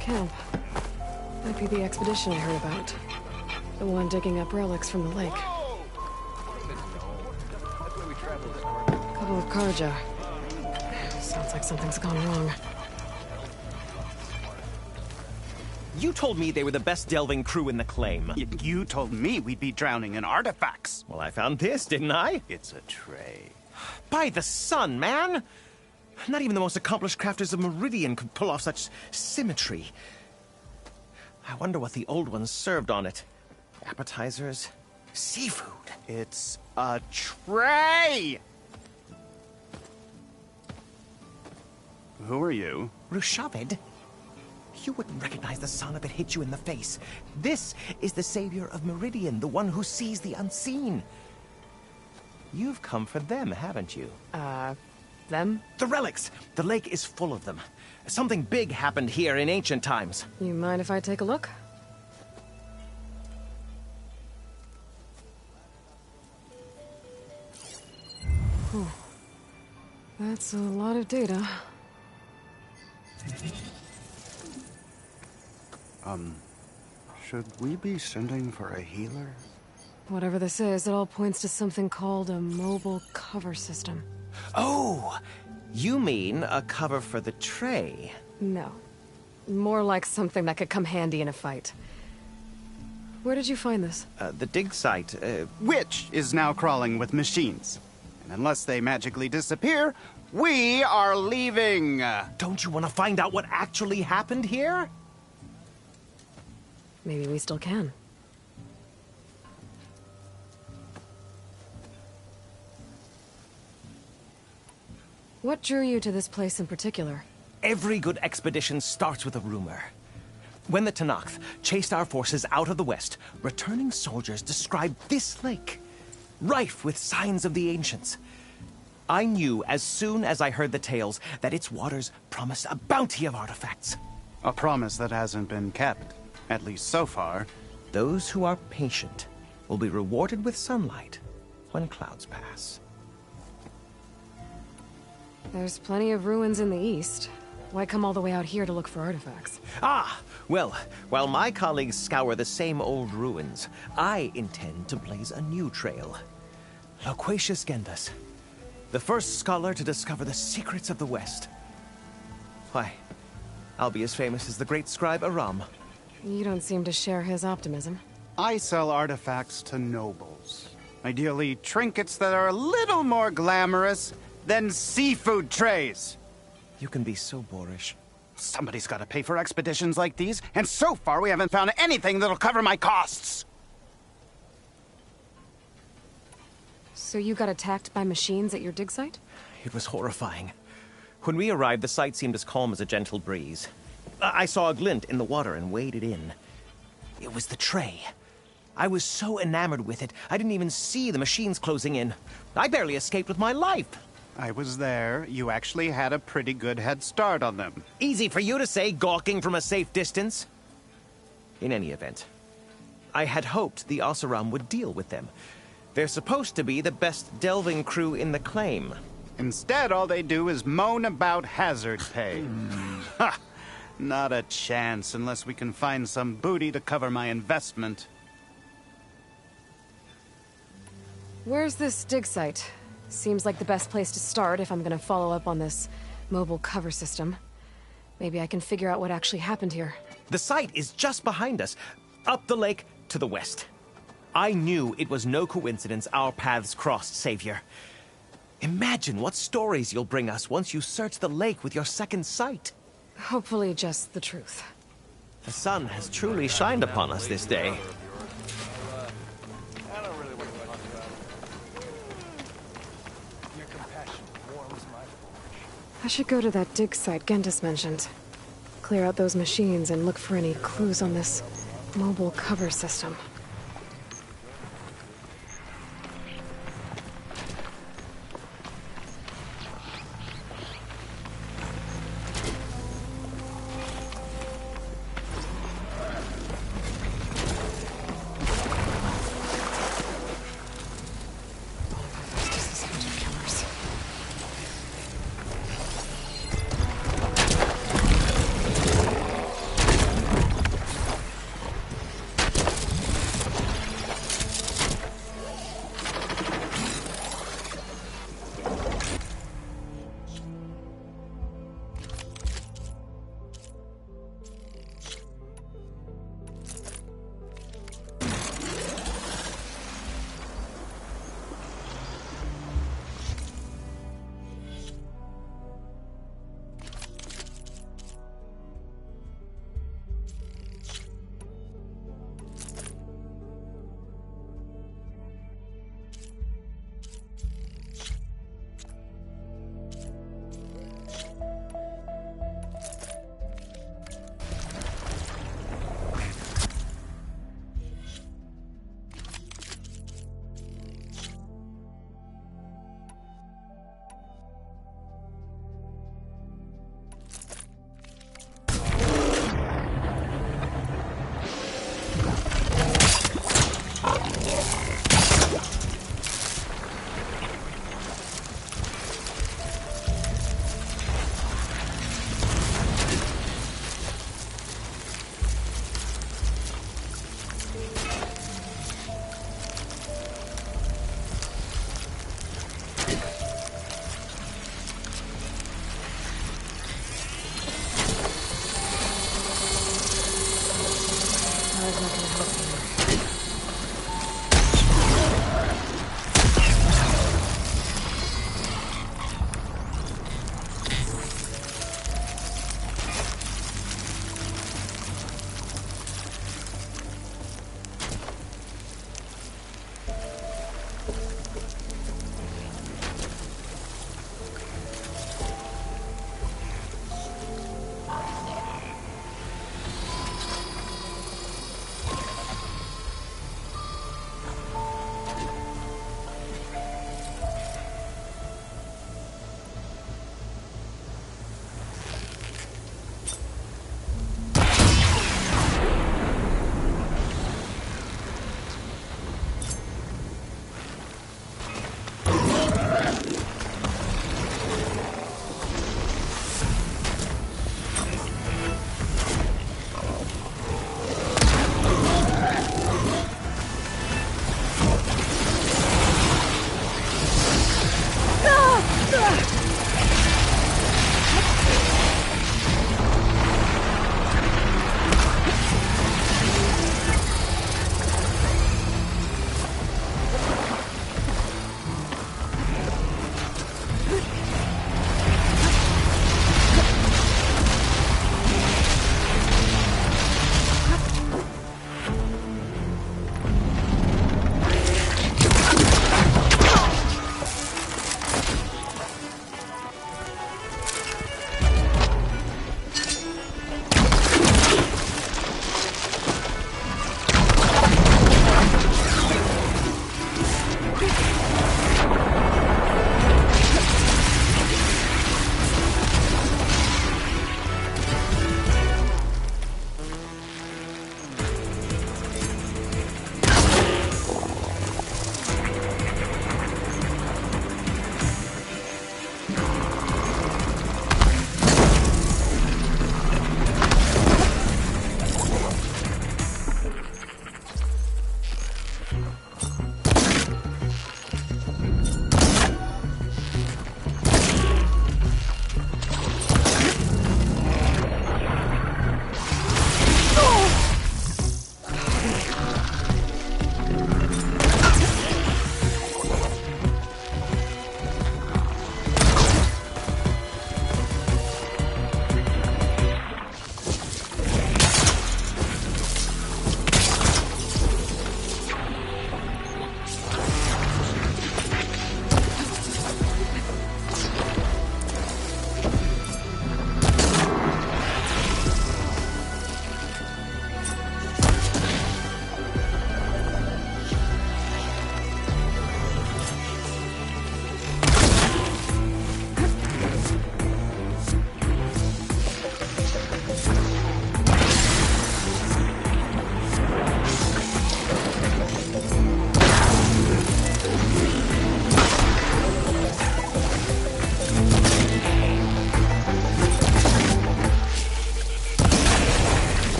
Camp. Might be the expedition I heard about. The one digging up relics from the lake. Couple of Karja. Sounds like something's gone wrong. You told me they were the best delving crew in the claim. You told me we'd be drowning in artifacts. Well, I found this, didn't I? It's a tray. By the sun, man! Not even the most accomplished crafters of Meridian could pull off such symmetry. I wonder what the old ones served on it. Appetizers? Seafood? It's a tray! Who are you? Rushavid? You wouldn't recognize the sun if it hit you in the face. This is the savior of Meridian, the one who sees the unseen. You've come for them, haven't you? Them? The relics! The lake is full of them. Something big happened here in ancient times. You mind if I take a look? Whew. That's a lot of data. Should we be sending for a healer? Whatever this is, it all points to something called a mobile cover system. Oh! You mean a cover for the tray? No. More like something that could come handy in a fight. Where did you find this? The dig site, Which is now crawling with machines. And unless they magically disappear, we are leaving! Don't you want to find out what actually happened here? Maybe we still can. What drew you to this place in particular? Every good expedition starts with a rumor. When the Tenakth chased our forces out of the west, returning soldiers described this lake, rife with signs of the ancients. I knew as soon as I heard the tales that its waters promised a bounty of artifacts. A promise that hasn't been kept, at least so far. Those who are patient will be rewarded with sunlight when clouds pass. There's plenty of ruins in the east. Why come all the way out here to look for artifacts? Ah! Well, while my colleagues scour the same old ruins, I intend to blaze a new trail. Loquacious Gendas, the first scholar to discover the secrets of the West. Why, I'll be as famous as the great scribe Aram. You don't seem to share his optimism. I sell artifacts to nobles. Ideally, trinkets that are a little more glamorous than seafood trays. You can be so boorish. Somebody's got to pay for expeditions like these, and so far we haven't found anything that'll cover my costs. So you got attacked by machines at your dig site? It was horrifying. When we arrived, the site seemed as calm as a gentle breeze. I saw a glint in the water and waded in. It was the tray. I was so enamored with it, I didn't even see the machines closing in. I barely escaped with my life. I was there. You actually had a pretty good head start on them. Easy for you to say, gawking from a safe distance. In any event, I had hoped the Oseram would deal with them. They're supposed to be the best delving crew in the claim. Instead, all they do is moan about hazard pay. Ha! Not a chance unless we can find some booty to cover my investment. Where's this dig site? Seems like the best place to start if I'm gonna follow up on this mobile cover system. Maybe I can figure out what actually happened here. The site is just behind us, up the lake to the west. I knew it was no coincidence our paths crossed, Savior. Imagine what stories you'll bring us once you search the lake with your second sight. Hopefully just the truth. The sun has truly shined upon us this day. I should go to that dig site Gentis mentioned. Clear out those machines and look for any clues on this mobile cover system.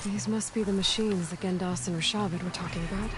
These must be the machines that Gendas and Rashavid were talking about.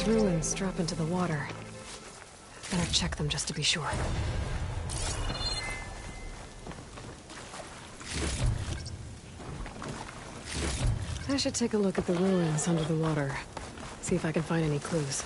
Ruins drop into the water. Better check them just to be sure. I should take a look at the ruins under the water. See if I can find any clues.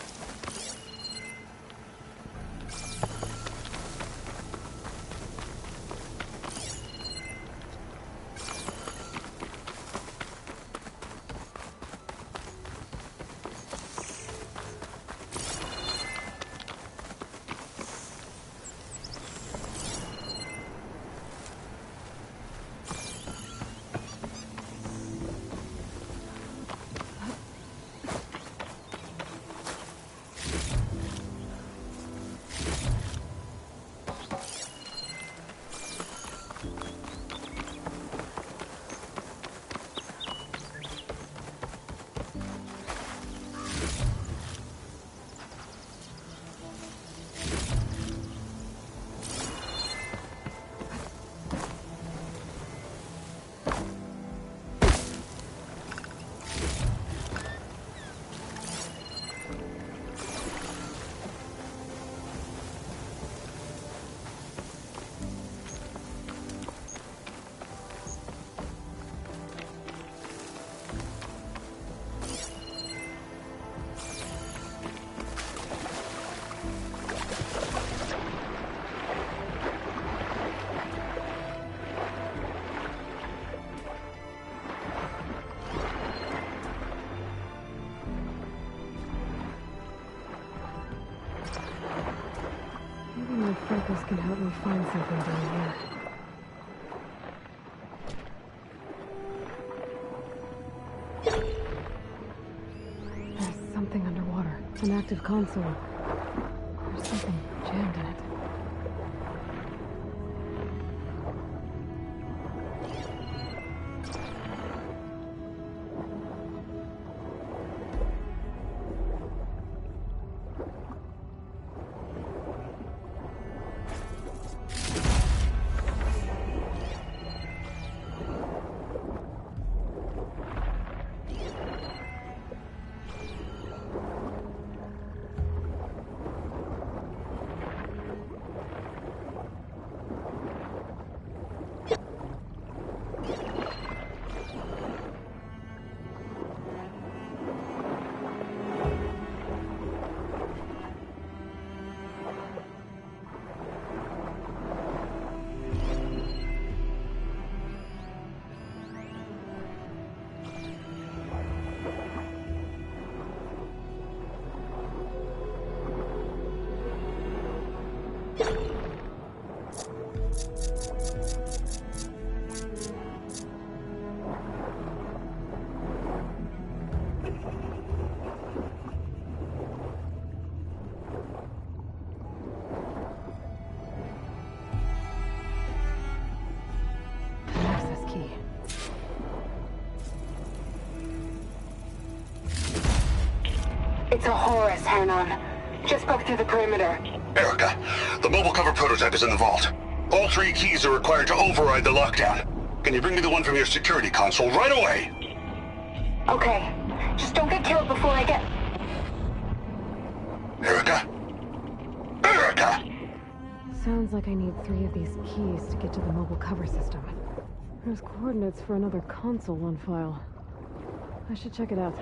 Focus can help me find something down here. There's something underwater. An active console. There's something jammed in it. It's a Horus, Hernon. Just broke through the perimeter. Erica, the mobile cover prototype is in the vault. All 3 keys are required to override the lockdown. Can you bring me the one from your security console right away? Okay. Just don't get killed before I get... Erica? Erica! Sounds like I need 3 of these keys to get to the mobile cover system. There's coordinates for another console on file. I should check it out.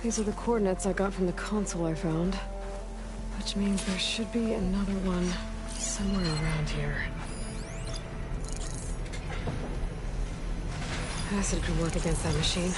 These are the coordinates I got from the console I found. Which means there should be another one somewhere around here. Acid could work against that machine.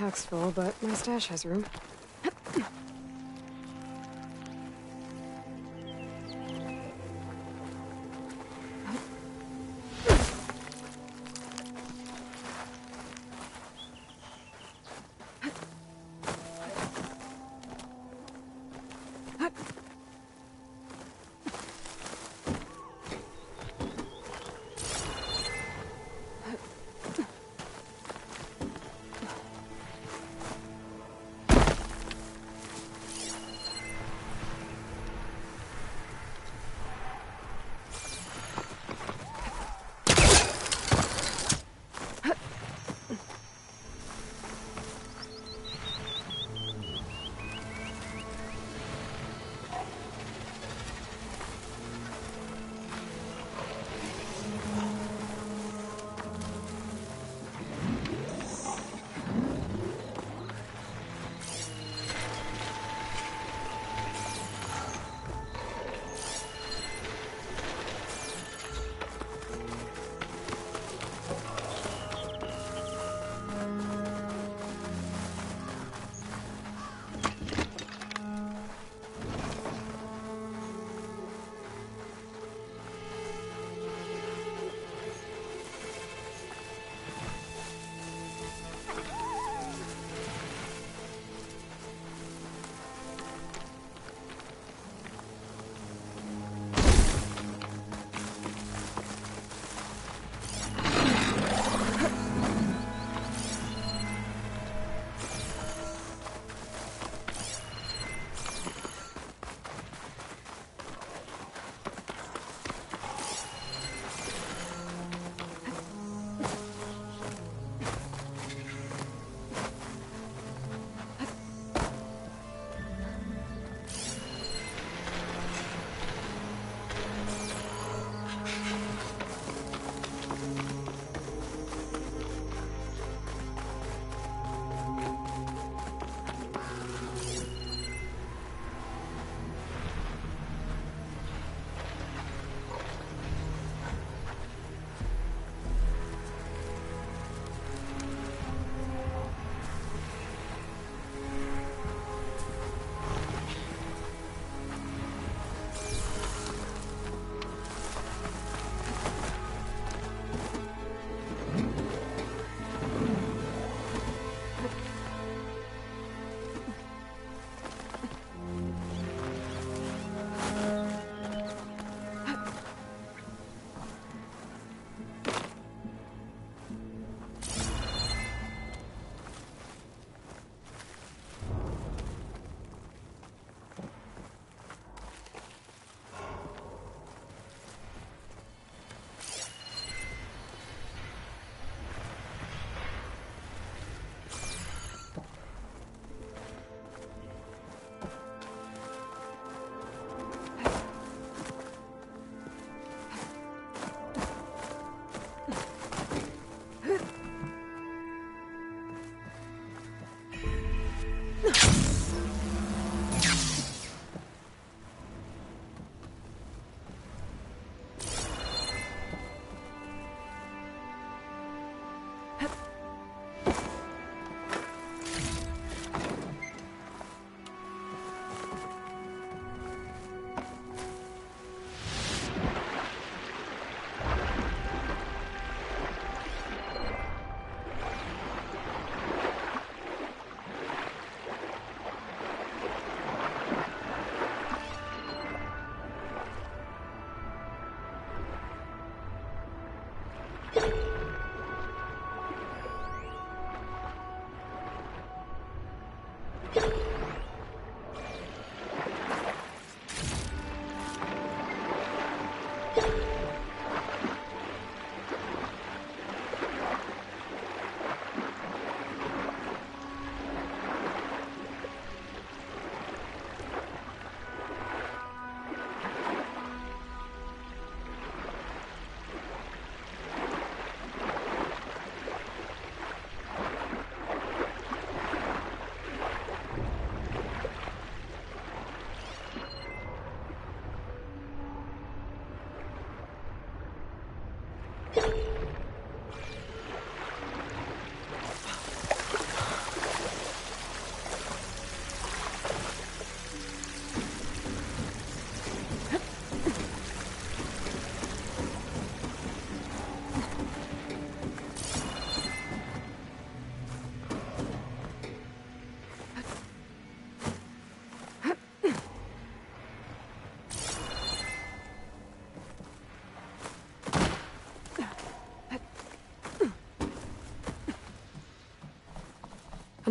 pack's full, but my stash has room.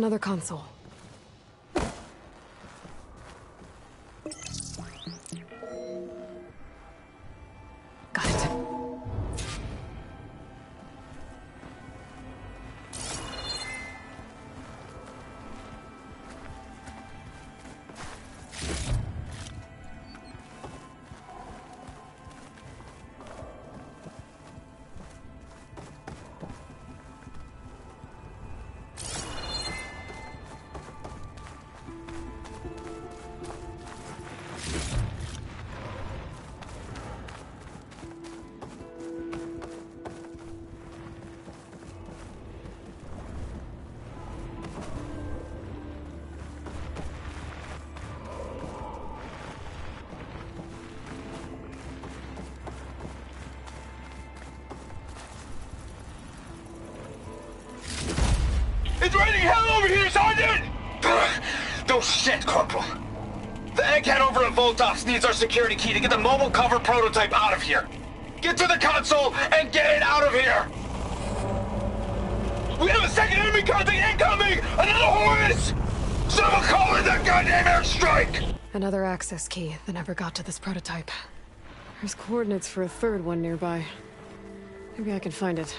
Another console. Got it. It's raining hell over here, Sergeant! No shit, Corporal. The egghead over at Voltox needs our security key to get the mobile cover prototype out of here. Get to the console and get it out of here! We have a second enemy contact incoming! Another Horus! Someone call in that goddamn airstrike! Another access key that never got to this prototype. There's coordinates for a third one nearby. Maybe I can find it.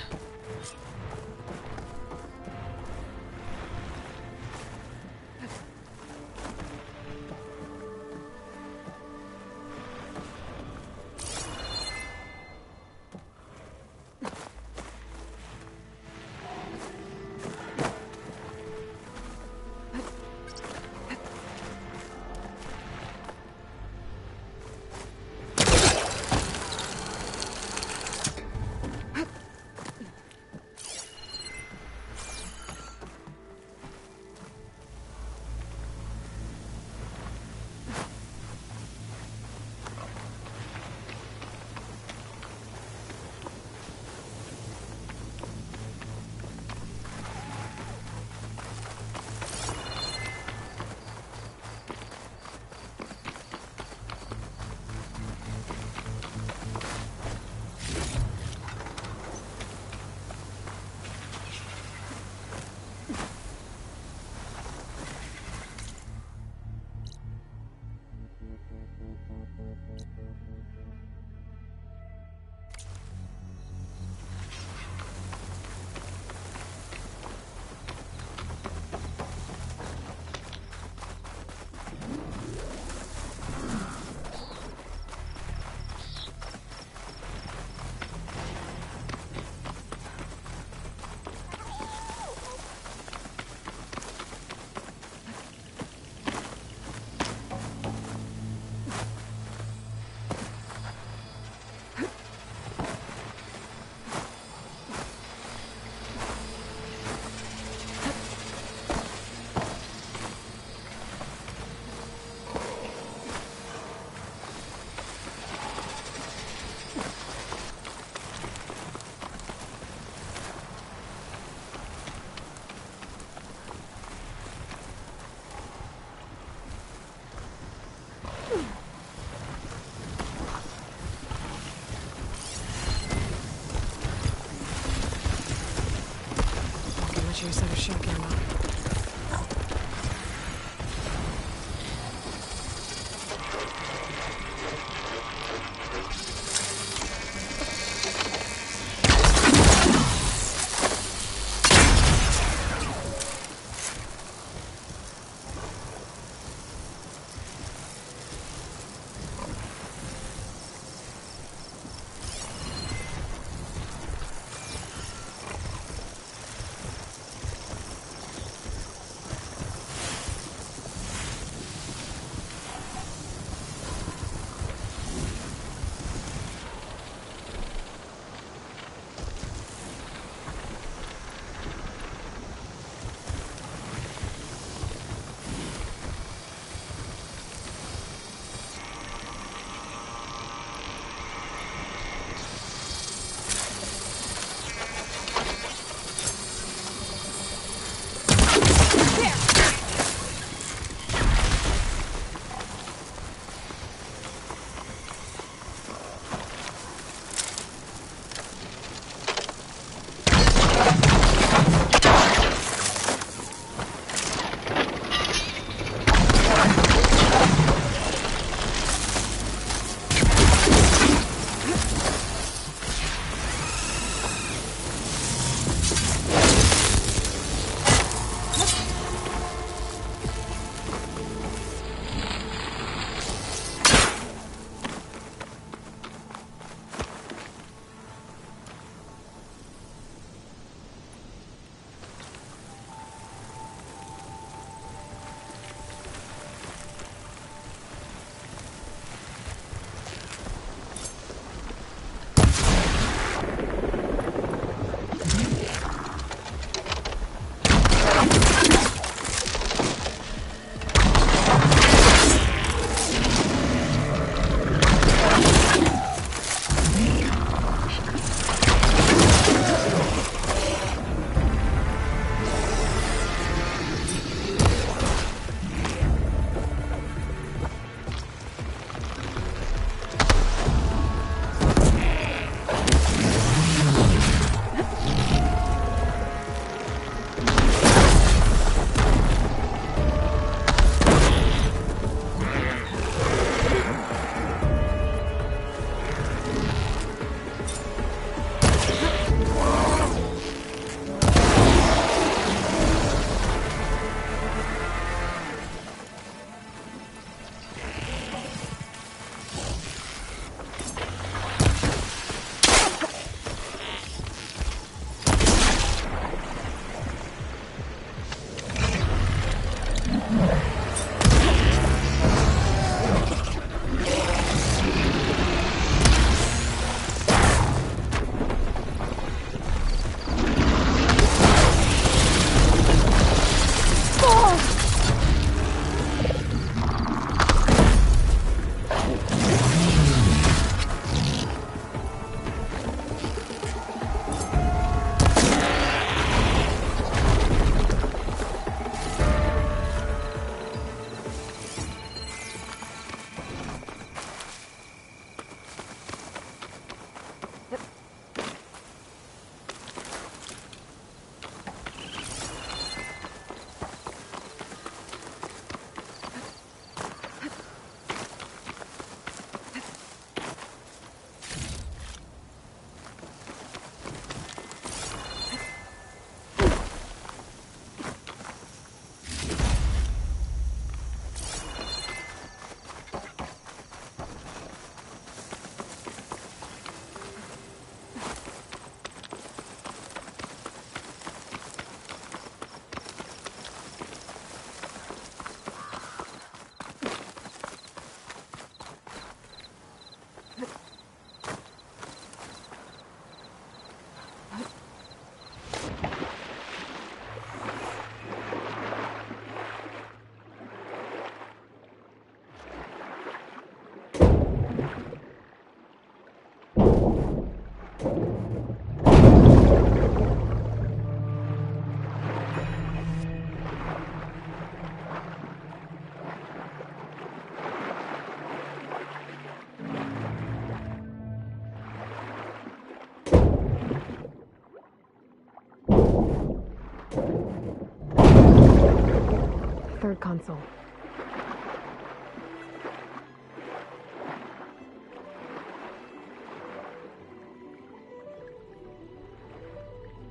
third console.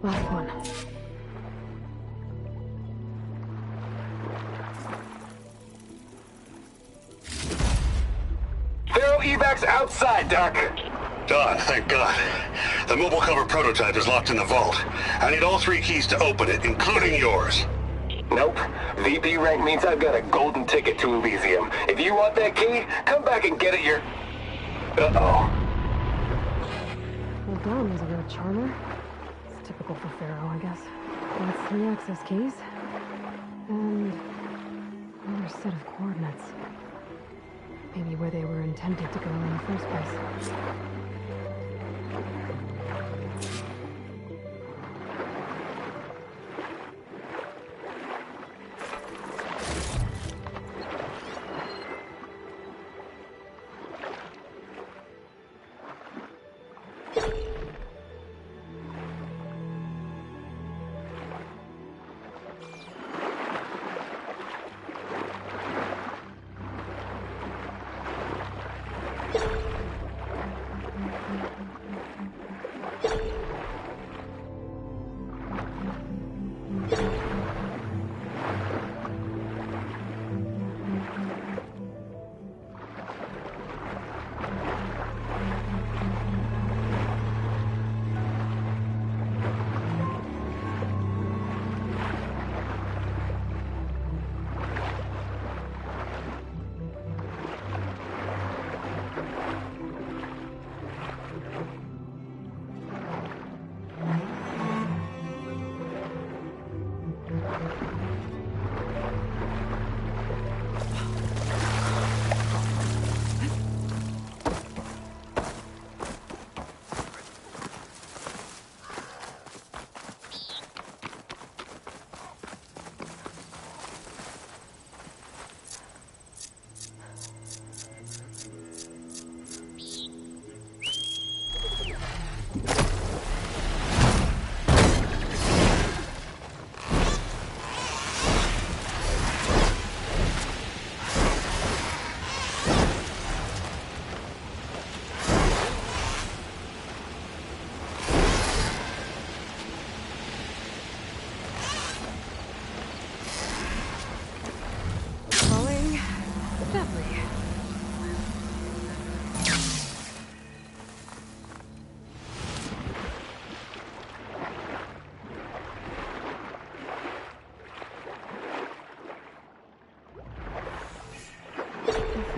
Last one. Thero evacs outside, Doc. Done, thank God. The mobile cover prototype is locked in the vault. I need all 3 keys to open it, including yours. Nope. VP rank means I've got a golden ticket to Elysium. If you want that key, come back and get it your... Uh-oh. Well, Dawn was a real charmer. It's typical for Pharaoh, I guess. That's 3 access keys. And another set of coordinates. Maybe where they were intended to go in the first place.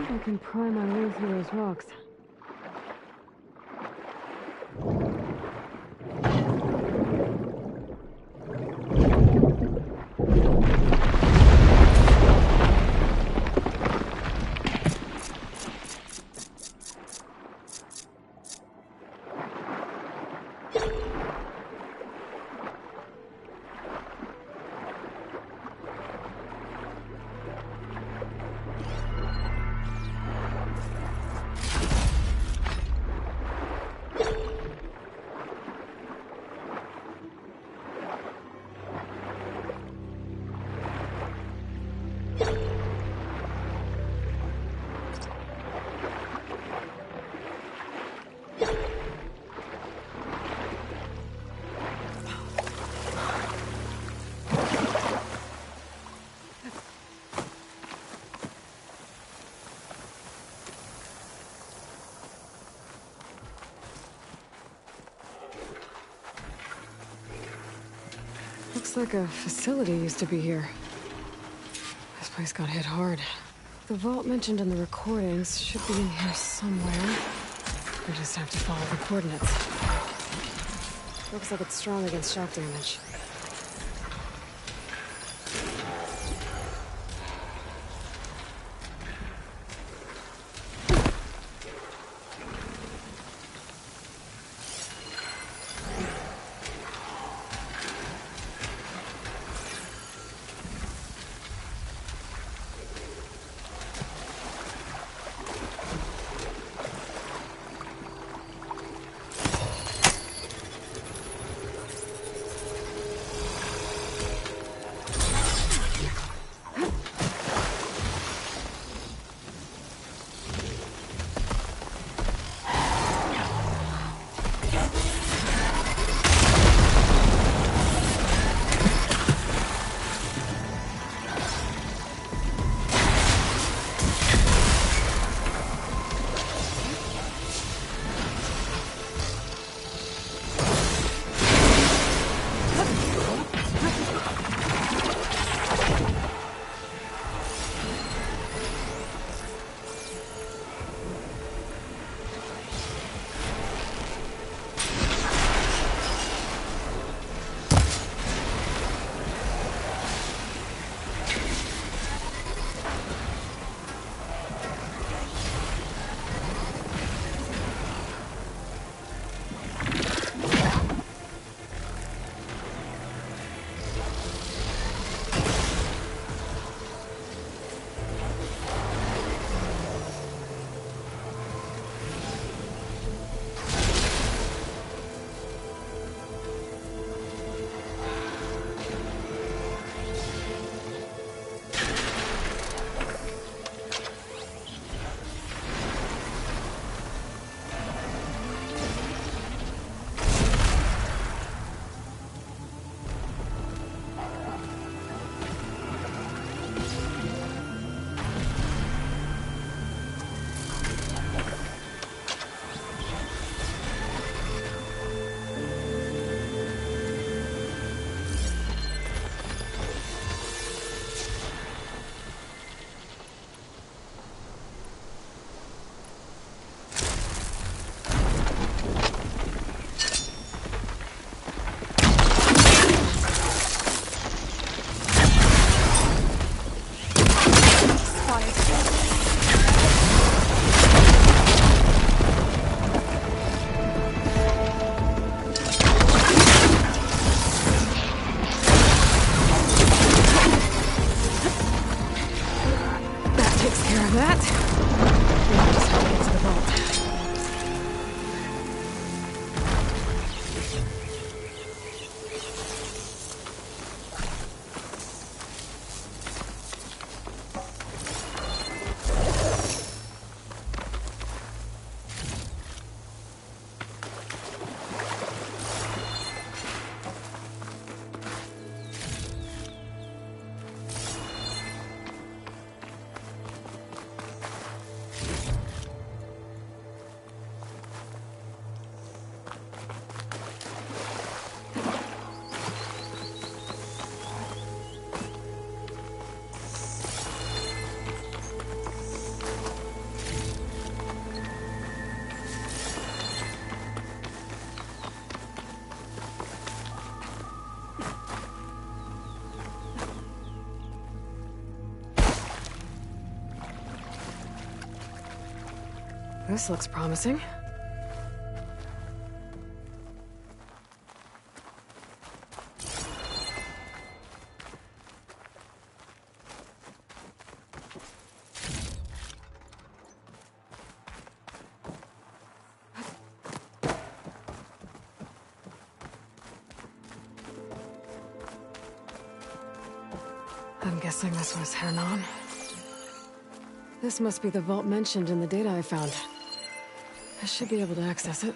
I can pry my way through those rocks. Looks like a facility used to be here. This place got hit hard. The vault mentioned in the recordings should be in here somewhere. We just have to follow the coordinates. Looks like it's strong against shock damage. This looks promising. I'm guessing this was Hernan. This must be the vault mentioned in the data I found. I should be able to access it.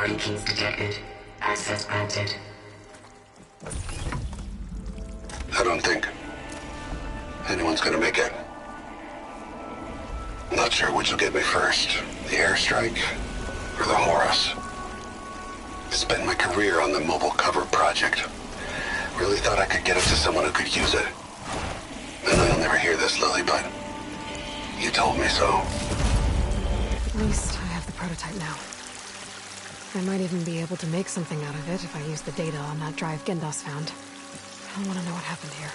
Priority keys detected. Access granted. I don't think anyone's gonna make it. I'm not sure which will get me first. The airstrike or the Horus. Spent my career on the mobile cover project. Really thought I could get it to someone who could use it. I know you'll never hear this, Lily, but you told me so. At least I have the prototype now. I might even be able to make something out of it if I use the data on that drive Gendas found. I want to know what happened here.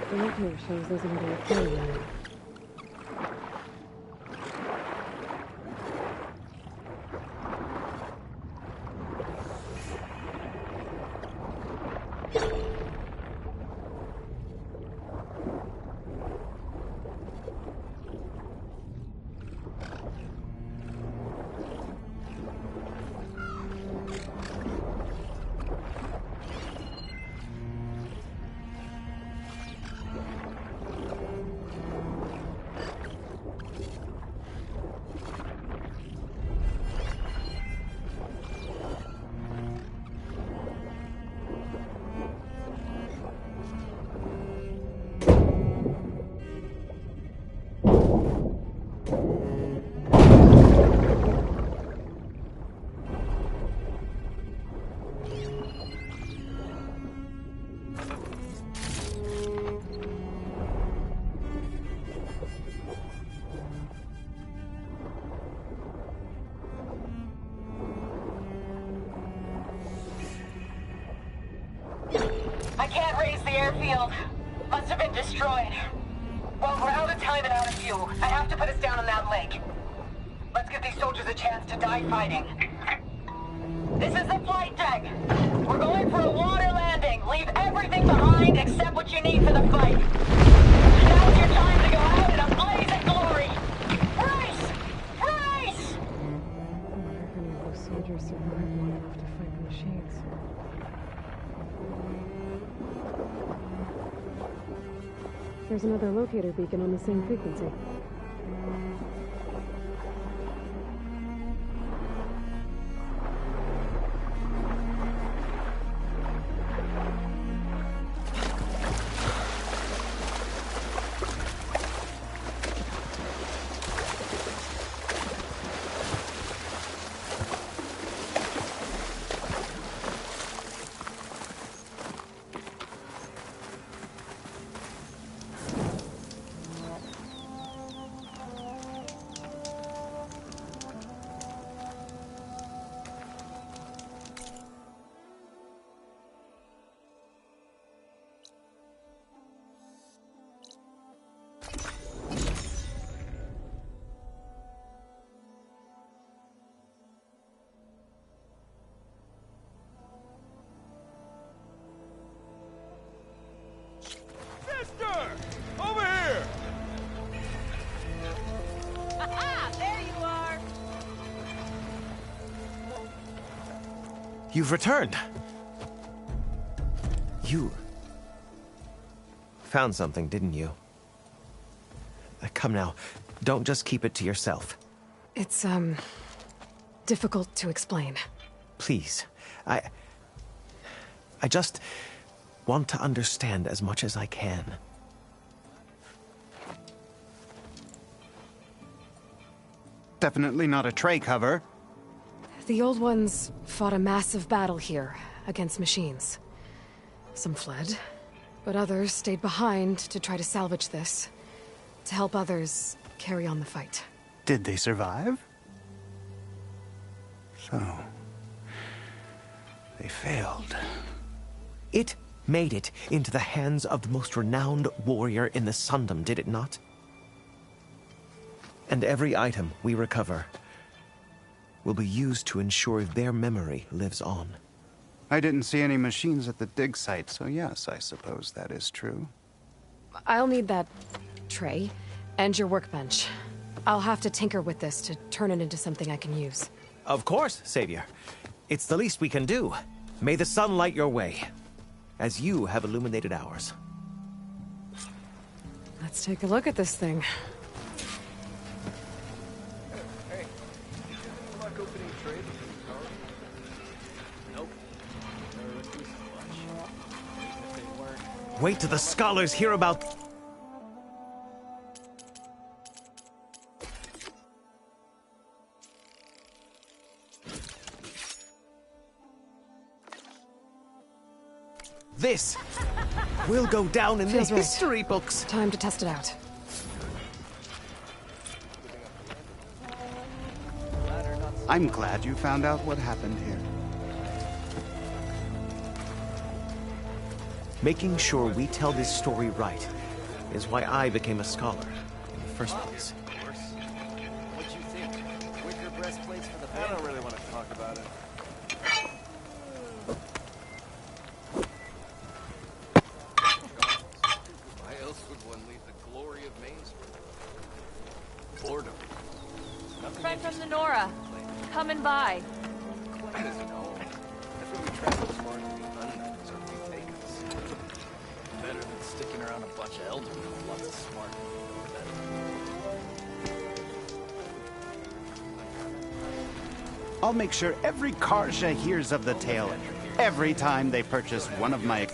The link here shows there's another aquarium. I can't raise the airfield. Must have been destroyed. Well, we're out of time and out of fuel. I have to put us down on that lake. Let's give these soldiers a chance to die fighting. This is the flight deck. We're going for a water landing. Leave everything behind except what you need for the fight. Now's your time to go out in a blaze of glory. Brace! Brace! I wonder if any of those soldiers survived long enough to fight the machines. There's another locator beacon on the same frequency. Sister! Over here! Aha! There you are! You've returned. You found something, didn't you? Come now, don't just keep it to yourself. It's, difficult to explain. Please, I just want to understand as much as I can. Definitely not a tray cover. The old ones fought a massive battle here against machines. Some fled, but others stayed behind to try to salvage this, to help others carry on the fight. Did they survive? So, they failed. It made it into the hands of the most renowned warrior in the Sundom, did it not? And every item we recover will be used to ensure their memory lives on. I didn't see any machines at the dig site, so yes, I suppose that is true. I'll need that tray and your workbench. I'll have to tinker with this to turn it into something I can use. Of course, Savior. It's the least we can do. May the sun light your way, as you have illuminated ours. Let's take a look at this thing. Hey, did you have luck opening trade with the car? Nope. Never looked through so much. Even if they weren't. Wait till the scholars hear about... This will go down in the Feels right. history books. Time to test it out. I'm glad you found out what happened here. Making sure we tell this story right is why I became a scholar in the first place. What'd you think? Wicker breastplates for the band? I don't really want to talk about it. Why else would one leave the glory of Main Street? Boredom. Friend from the Nora. Coming by. Quite as an home. That's when we travel smart to the unknowns or retake us. Better than sticking around a bunch of elders with lots of smart I'll make sure every Karja hears of the tale every time they purchase one of my...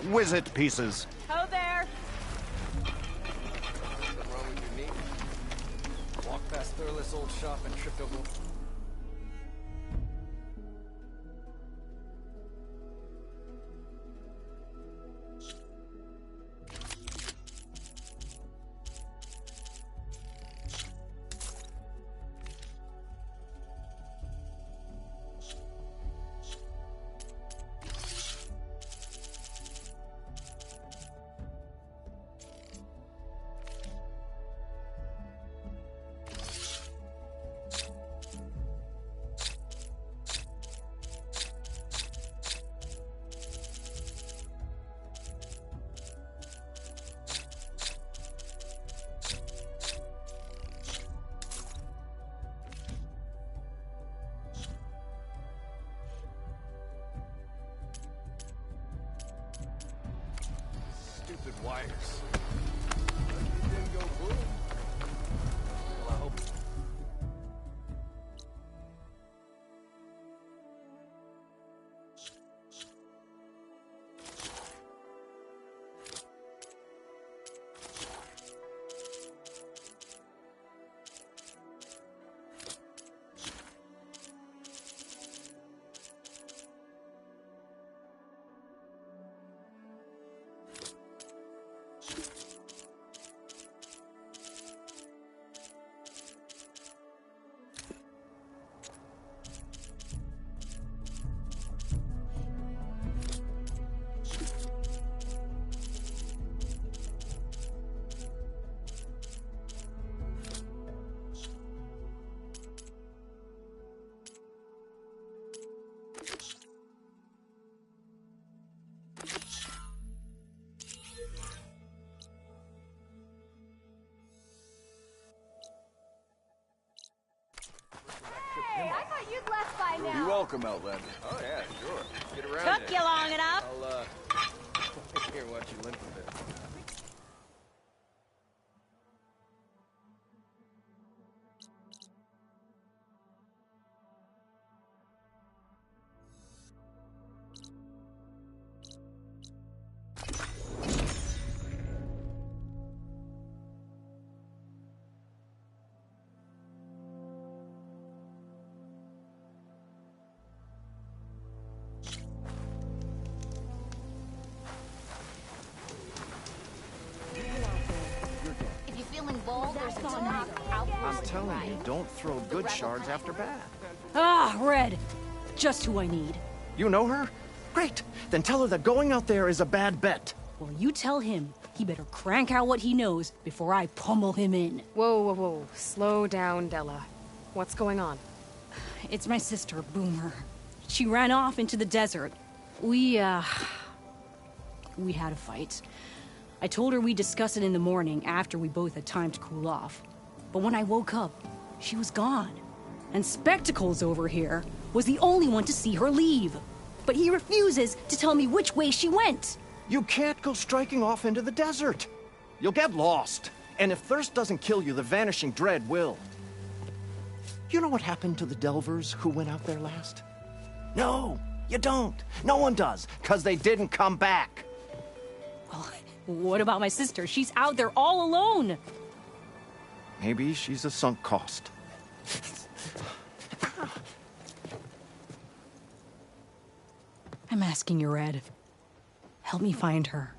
exquisite pieces. Ho there! Something wrong with your knee? Walked past Thurless old shop and tripped over. Stupid wires. It didn't go boom. Well, I hope. Hey, I thought you'd left by now. You're welcome, Outlander. Oh, yeah, sure. Get around Took here. you long enough. I'll, here, watch you limp a bit. If you're feeling bold, there's a Tanakh I'm telling you, don't throw good shards after bad. Ah, Red. Just who I need. You know her? Great. Then tell her that going out there is a bad bet. Well, you tell him he better crank out what he knows before I pummel him in. Whoa, whoa, whoa. Slow down, Della. What's going on? It's my sister, Boomer. She ran off into the desert. We had a fight. I told her we'd discuss it in the morning after we both had time to cool off. But when I woke up, she was gone. And Spectacles over here was the only one to see her leave. But he refuses to tell me which way she went. You can't go striking off into the desert. You'll get lost. And if thirst doesn't kill you, the vanishing dread will. You know what happened to the Delvers who went out there last? No, you don't. No one does, because they didn't come back. Well, what about my sister? She's out there all alone. Maybe she's a sunk cost. I'm asking you, Red. Help me find her.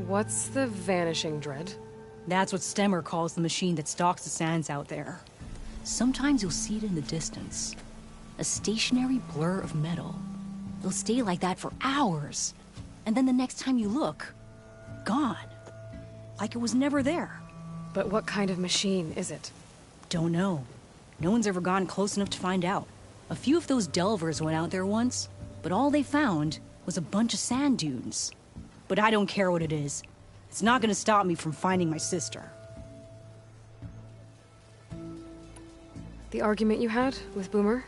What's the vanishing dread? That's what Stemmer calls the machine that stalks the sands out there. Sometimes you'll see it in the distance. A stationary blur of metal. It'll stay like that for hours. And then the next time you look, gone. Like it was never there. But what kind of machine is it? Don't know. No one's ever gone close enough to find out. A few of those delvers went out there once, but all they found was a bunch of sand dunes. But I don't care what it is. It's not gonna stop me from finding my sister. The argument you had with Boomer?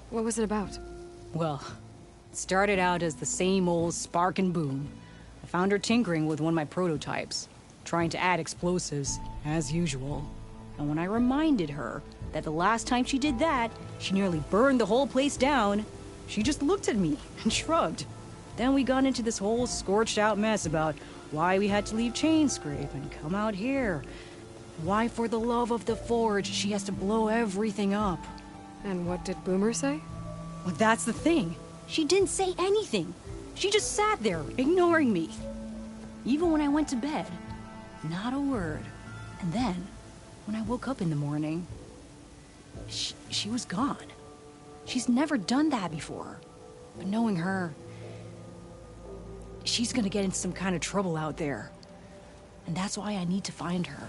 What was it about? Well, it started out as the same old spark and boom. I found her tinkering with one of my prototypes, trying to add explosives, as usual. And when I reminded her that the last time she did that, she nearly burned the whole place down, She just looked at me and shrugged. Then we got into this whole scorched out mess about why we had to leave Chainscrape and come out here. Why, for the love of the Forge, she has to blow everything up. And what did Boomer say? Well, that's the thing. She didn't say anything. She just sat there, ignoring me. Even when I went to bed, not a word. And then, when I woke up in the morning, she was gone. She's never done that before. But knowing her, she's gonna get into some kind of trouble out there. And that's why I need to find her.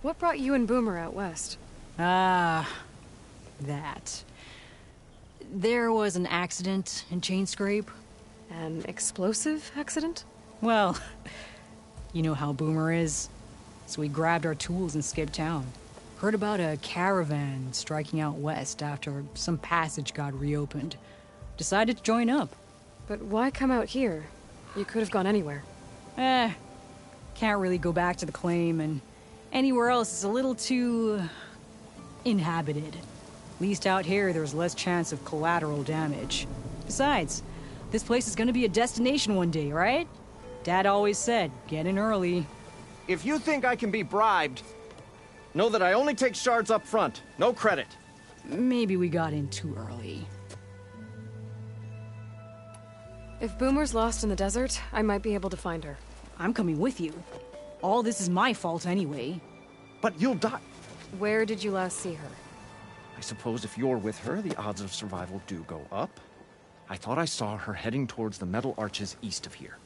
What brought you and Boomer out west? That. There was an accident in Chainscrape. An explosive accident? Well, you know how Boomer is. So we grabbed our tools and skipped town. Heard about a caravan striking out west after some passage got reopened. Decided to join up. But why come out here? You could have gone anywhere. Can't really go back to the claim, and anywhere else is a little too inhabited. At least out here, there's less chance of collateral damage. Besides, this place is gonna be a destination one day, right? Dad always said, get in early. If you think I can be bribed, know that I only take shards up front, no credit. Maybe we got in too early. If Boomer's lost in the desert, I might be able to find her. I'm coming with you. All this is my fault anyway. But you'll die. Where did you last see her? I suppose if you're with her, the odds of survival do go up. I thought I saw her heading towards the metal arches east of here.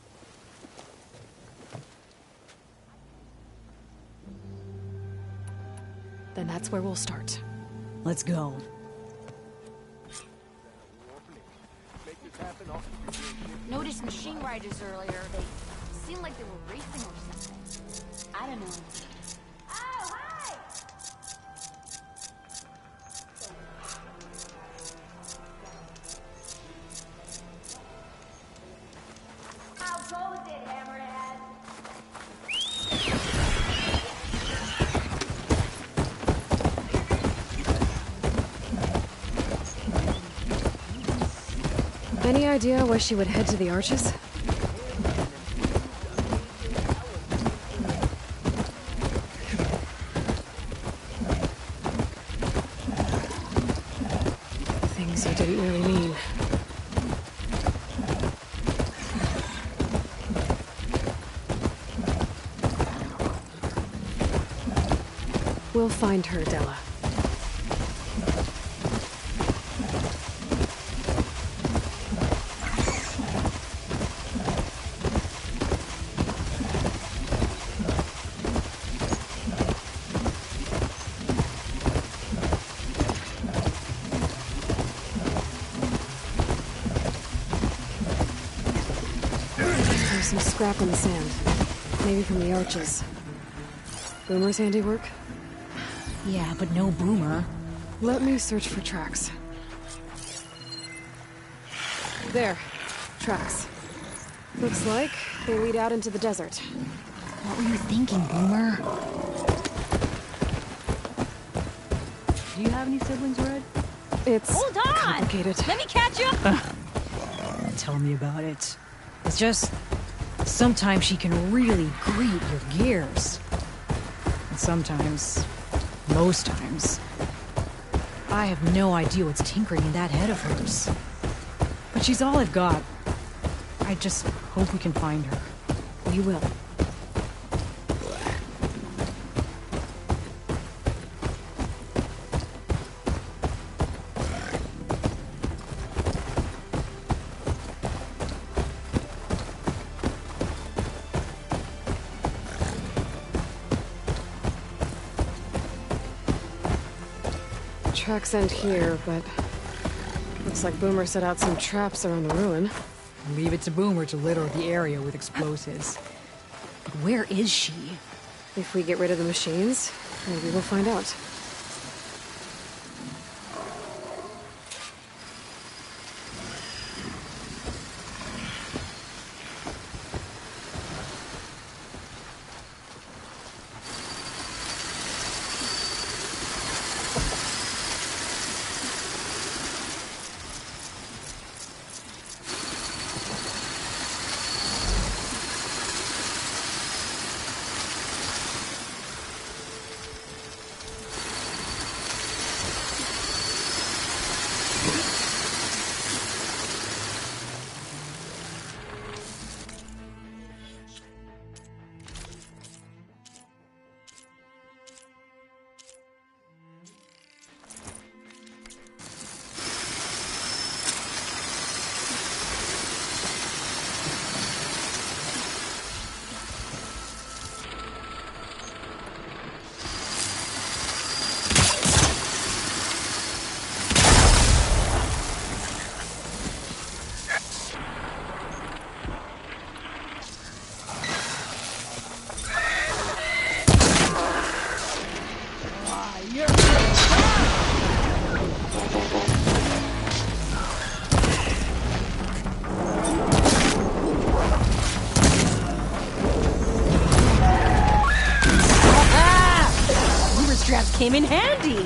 Then that's where we'll start. Let's go. Noticed machine riders earlier. They seemed like they were racing or something. I don't know. Oh, hi! How goes it, Hammerhead? Any idea why she would head to the arches? Things you didn't really mean. We'll find her, Della. Some scrap in the sand. Maybe from the arches. Boomer's handiwork? Yeah, but no Boomer. Let me search for tracks. There. Tracks. Looks like they lead out into the desert. What were you thinking, Boomer? Do you have any siblings, Red? It's Hold on! complicated. Let me catch you! Tell me about it. It's just... sometimes she can really grate your gears. And sometimes... most times... I have no idea what's tinkering in that head of hers. But she's all I've got. I just hope we can find her. We will. Tracks end here, but looks like Boomer set out some traps around the ruin. Leave it to Boomer to litter the area with explosives. But where is she? If we get rid of the machines, maybe we'll find out. straps came in handy!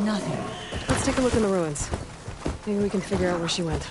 Nothing. Let's take a look in the ruins. Maybe we can figure out where she went.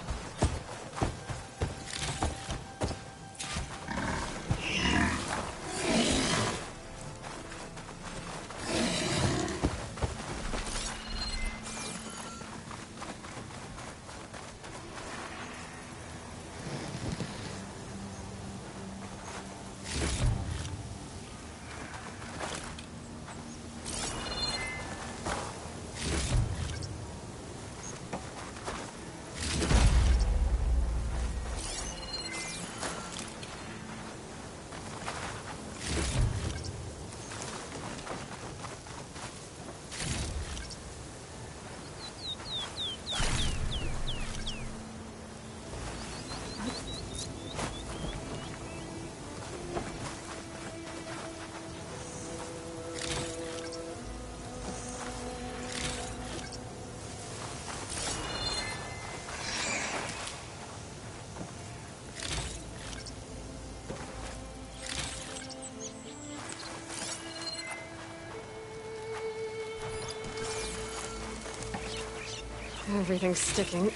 Everything's sticking.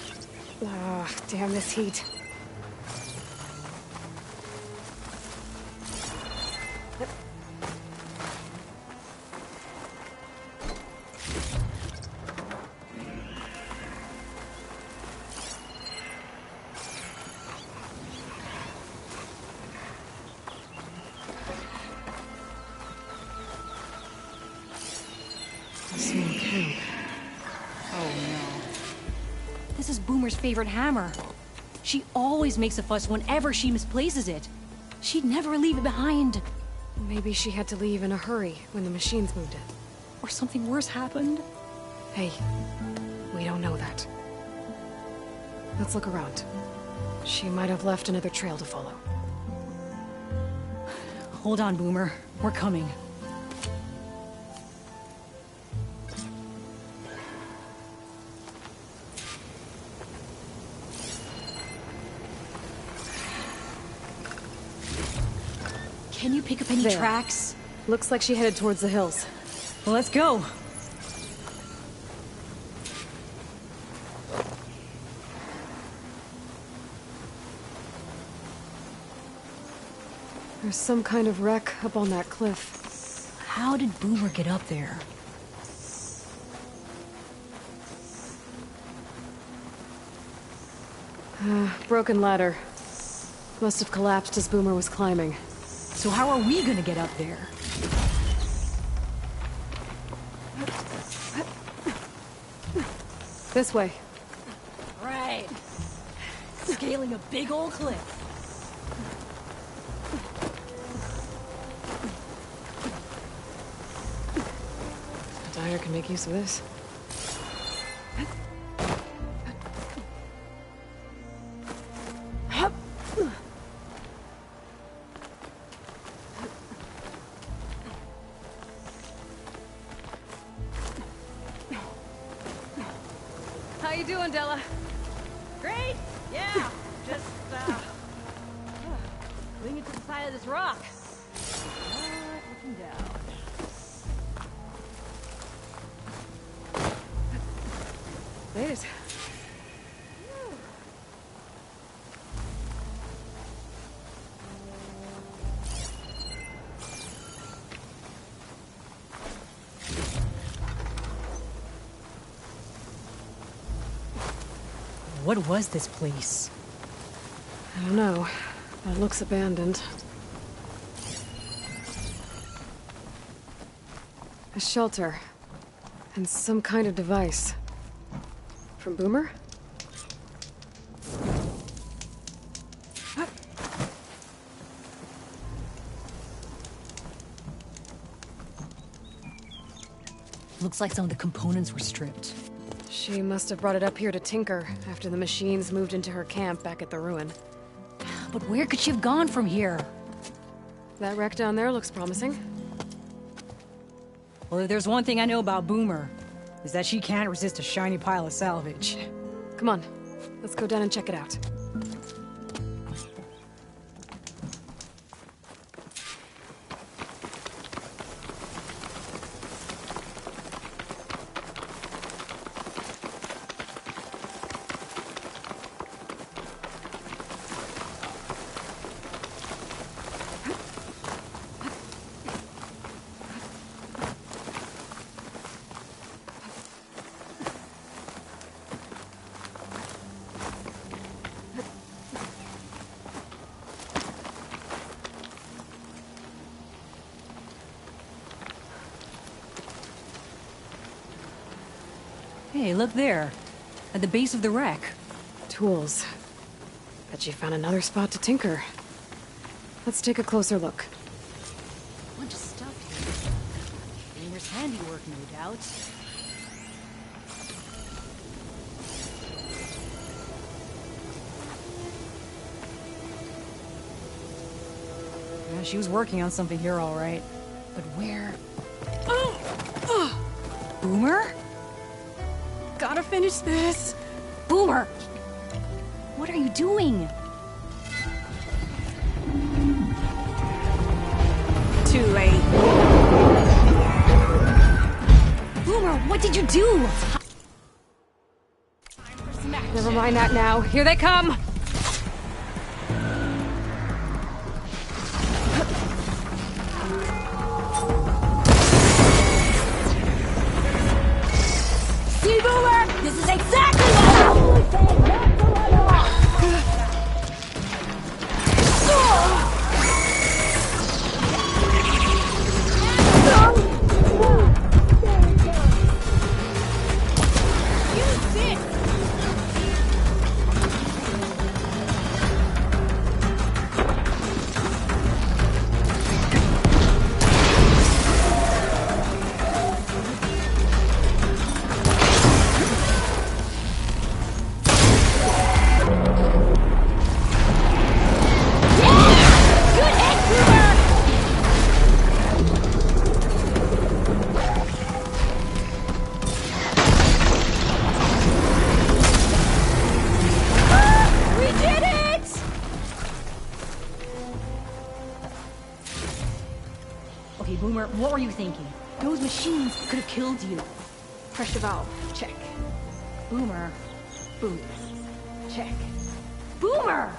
Ah, damn this heat. This is Boomer's favorite hammer. She always makes a fuss whenever she misplaces it. She'd never leave it behind. Maybe she had to leave in a hurry when the machines moved it. Or something worse happened. Hey, we don't know that. Let's look around. She might have left another trail to follow. Hold on, Boomer. We're coming. Can you pick up any tracks? Looks like she headed towards the hills. Well, let's go. There's some kind of wreck up on that cliff. How did Boomer get up there? Broken ladder. Must have collapsed as Boomer was climbing. So how are we gonna get up there? This way. Right. Scaling a big old cliff. Dyer can make use of this. How you doing, Della? Great! Yeah! Just, clinging to the side of this rock. Not looking down. Made it. What was this place? I don't know. It looks abandoned. A shelter. And some kind of device. From Boomer? Looks like some of the components were stripped. She must have brought it up here to tinker after the machines moved into her camp back at the ruin. But where could she have gone from here? That wreck down there looks promising. Well, if there's one thing I know about Boomer, is that she can't resist a shiny pile of salvage. Come on, let's go down and check it out. Hey, look there. At the base of the wreck. Tools. Bet she found another spot to tinker. Let's take a closer look. Bunch of stuff here. Boomer's handiwork, no doubt. Yeah, she was working on something here, all right. But where? Boomer? Gotta finish this. Boomer! What are you doing? Too late. Boomer, what did you do? Never mind that now. Here they come! See, Boomer? This is exactly what I always said not to run off! Use this! Okay, Boomer, what were you thinking? Those machines could have killed you. Pressure valve. Check. Boomer. Boom. Check. Boomer!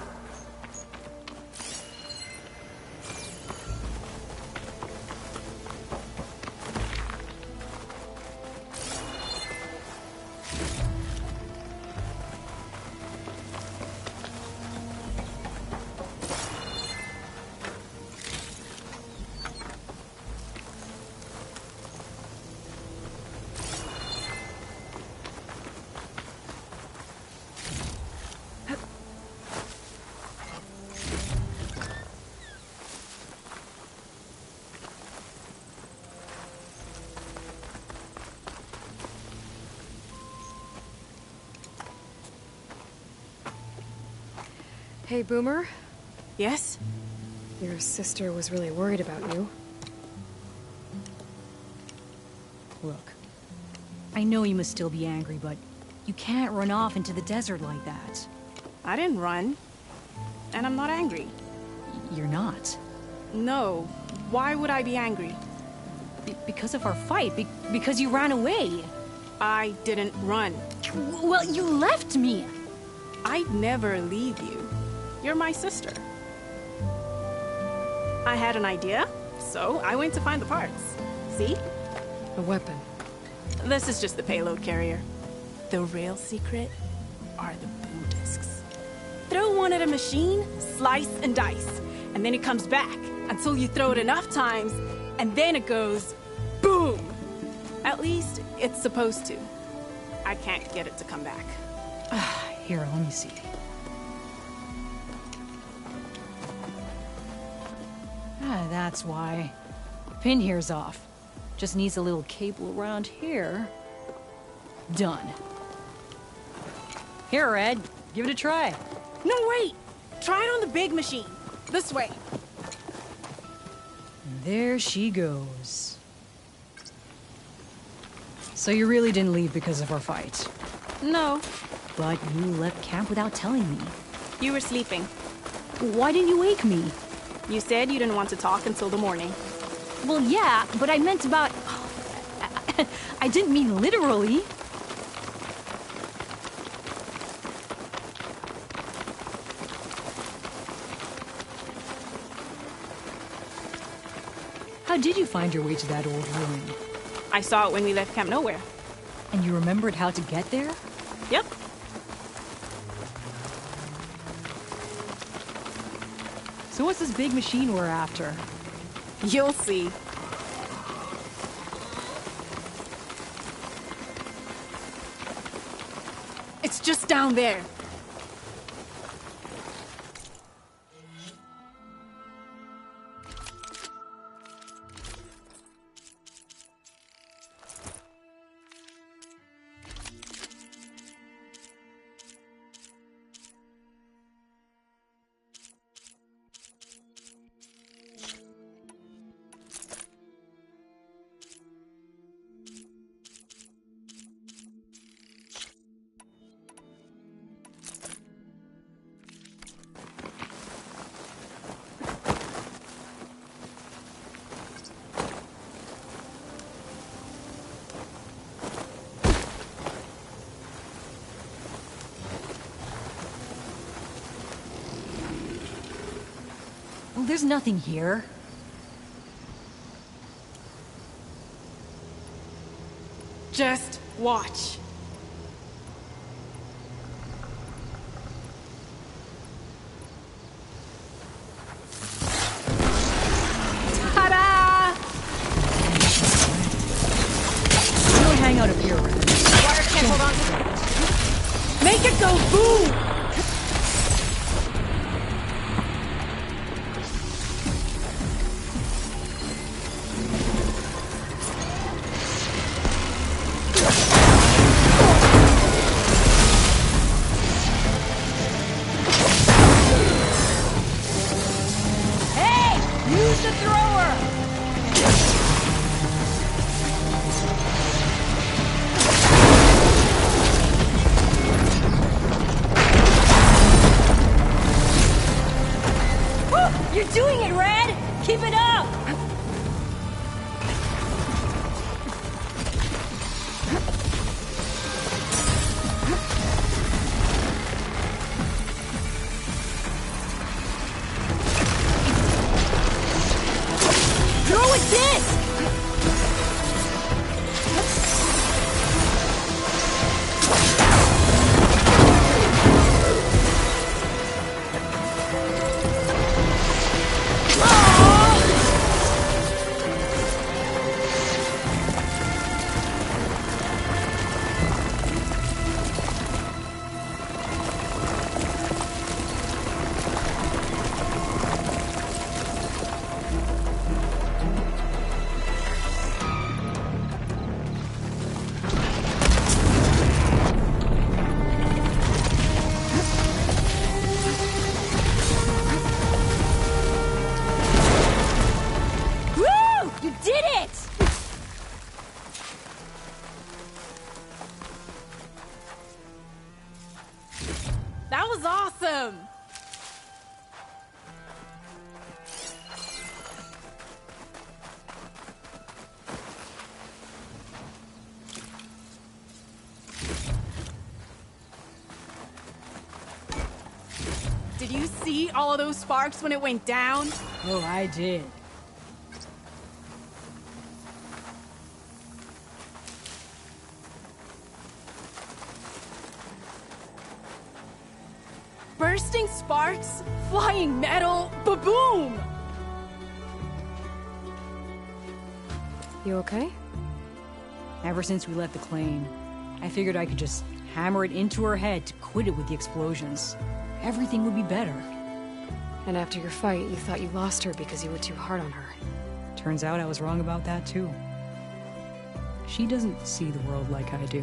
Hey, Boomer? Yes? Your sister was really worried about you. Look, I know you must still be angry, but you can't run off into the desert like that. I didn't run. And I'm not angry. You're not? No. Why would I be angry? Because of our fight. Because you ran away. I didn't run. Well, you left me. I'd never leave you. You're my sister. I had an idea, so I went to find the parts. See? A weapon. This is just the payload carrier. The real secret are the boom discs. Throw one at a machine, slice and dice, and then it comes back until you throw it enough times, and then it goes boom. At least it's supposed to. I can't get it to come back. Here, let me see. That's why. Pin here's off. Just needs a little cable around here. Done. Here, Red. Give it a try. No, wait! Try it on the big machine. This way. And there she goes. So you really didn't leave because of our fight? No. But you left camp without telling me. You were sleeping. Why didn't you wake me? You said you didn't want to talk until the morning. Well, yeah, but I meant about... I didn't mean literally. How did you find your way to that old ruin? I saw it when we left Camp Nowhere. And you remembered how to get there? Yep. So what's this big machine we're after? You'll see. It's just down there. Well, there's nothing here. Just watch. Ta-da! Really hang out up here, Red. Water can't hold on to it. Make it go boom! Use the thrower! Woo! You're doing it, Red! Keep it up! Throw it this! That was awesome! Did you see all of those sparks when it went down? Oh, I did. Bursting sparks, flying metal, ba-boom! You okay? Ever since we left the claim, I figured I could just hammer it into her head to quit it with the explosions. Everything would be better. And after your fight, you thought you lost her because you were too hard on her. Turns out I was wrong about that too. She doesn't see the world like I do.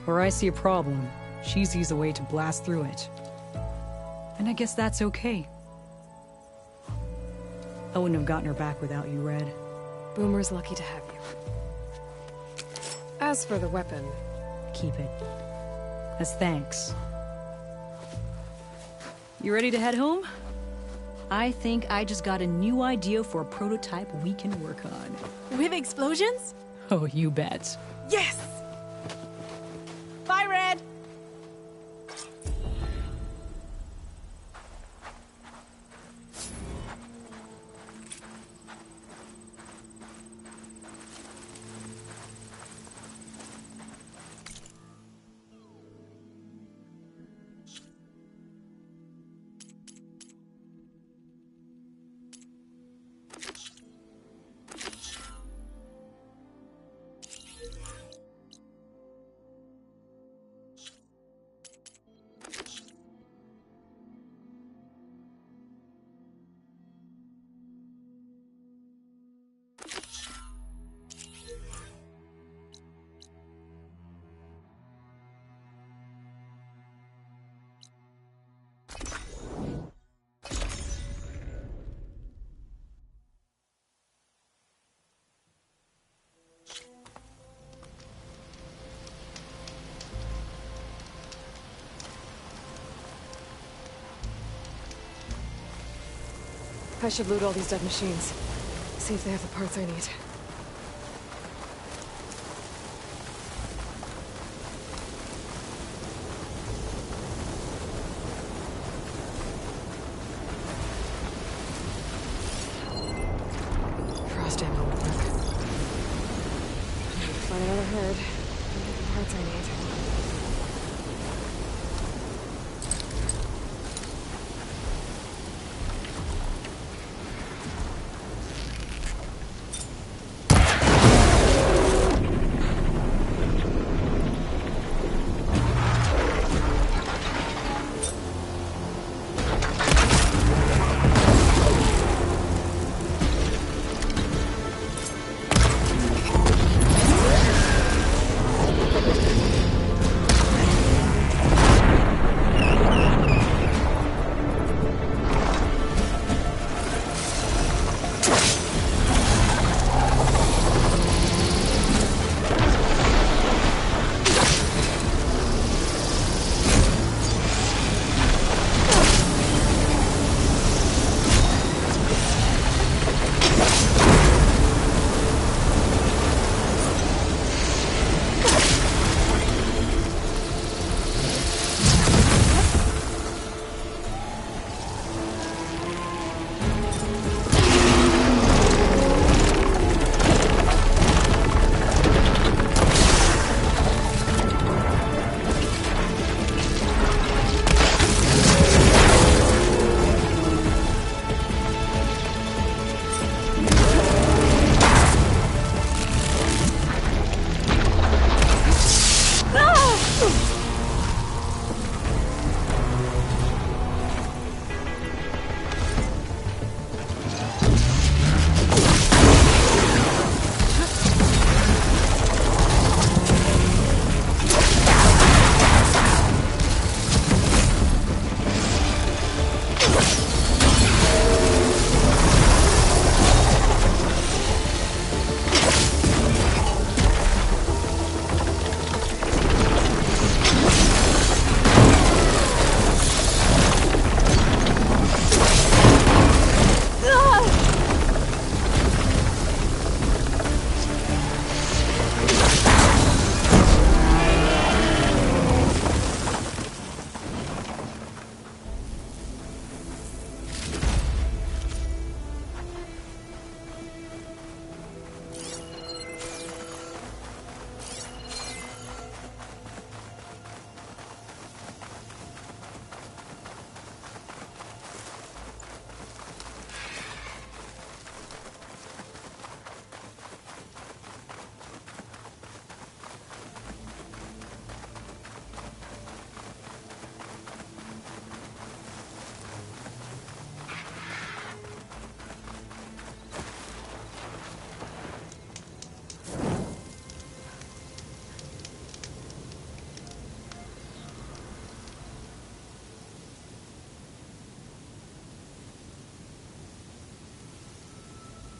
Where I see a problem, she sees a way to blast through it. And I guess that's okay. I wouldn't have gotten her back without you, Red. Boomer's lucky to have you. As for the weapon... Keep it. As thanks. You ready to head home? I think I just got a new idea for a prototype we can work on. With explosions? Oh, you bet. Yes! Bye, Red! I should loot all these dead machines. See if they have the parts I need. Frost ammo will work. I need to find another herd and get the parts I need.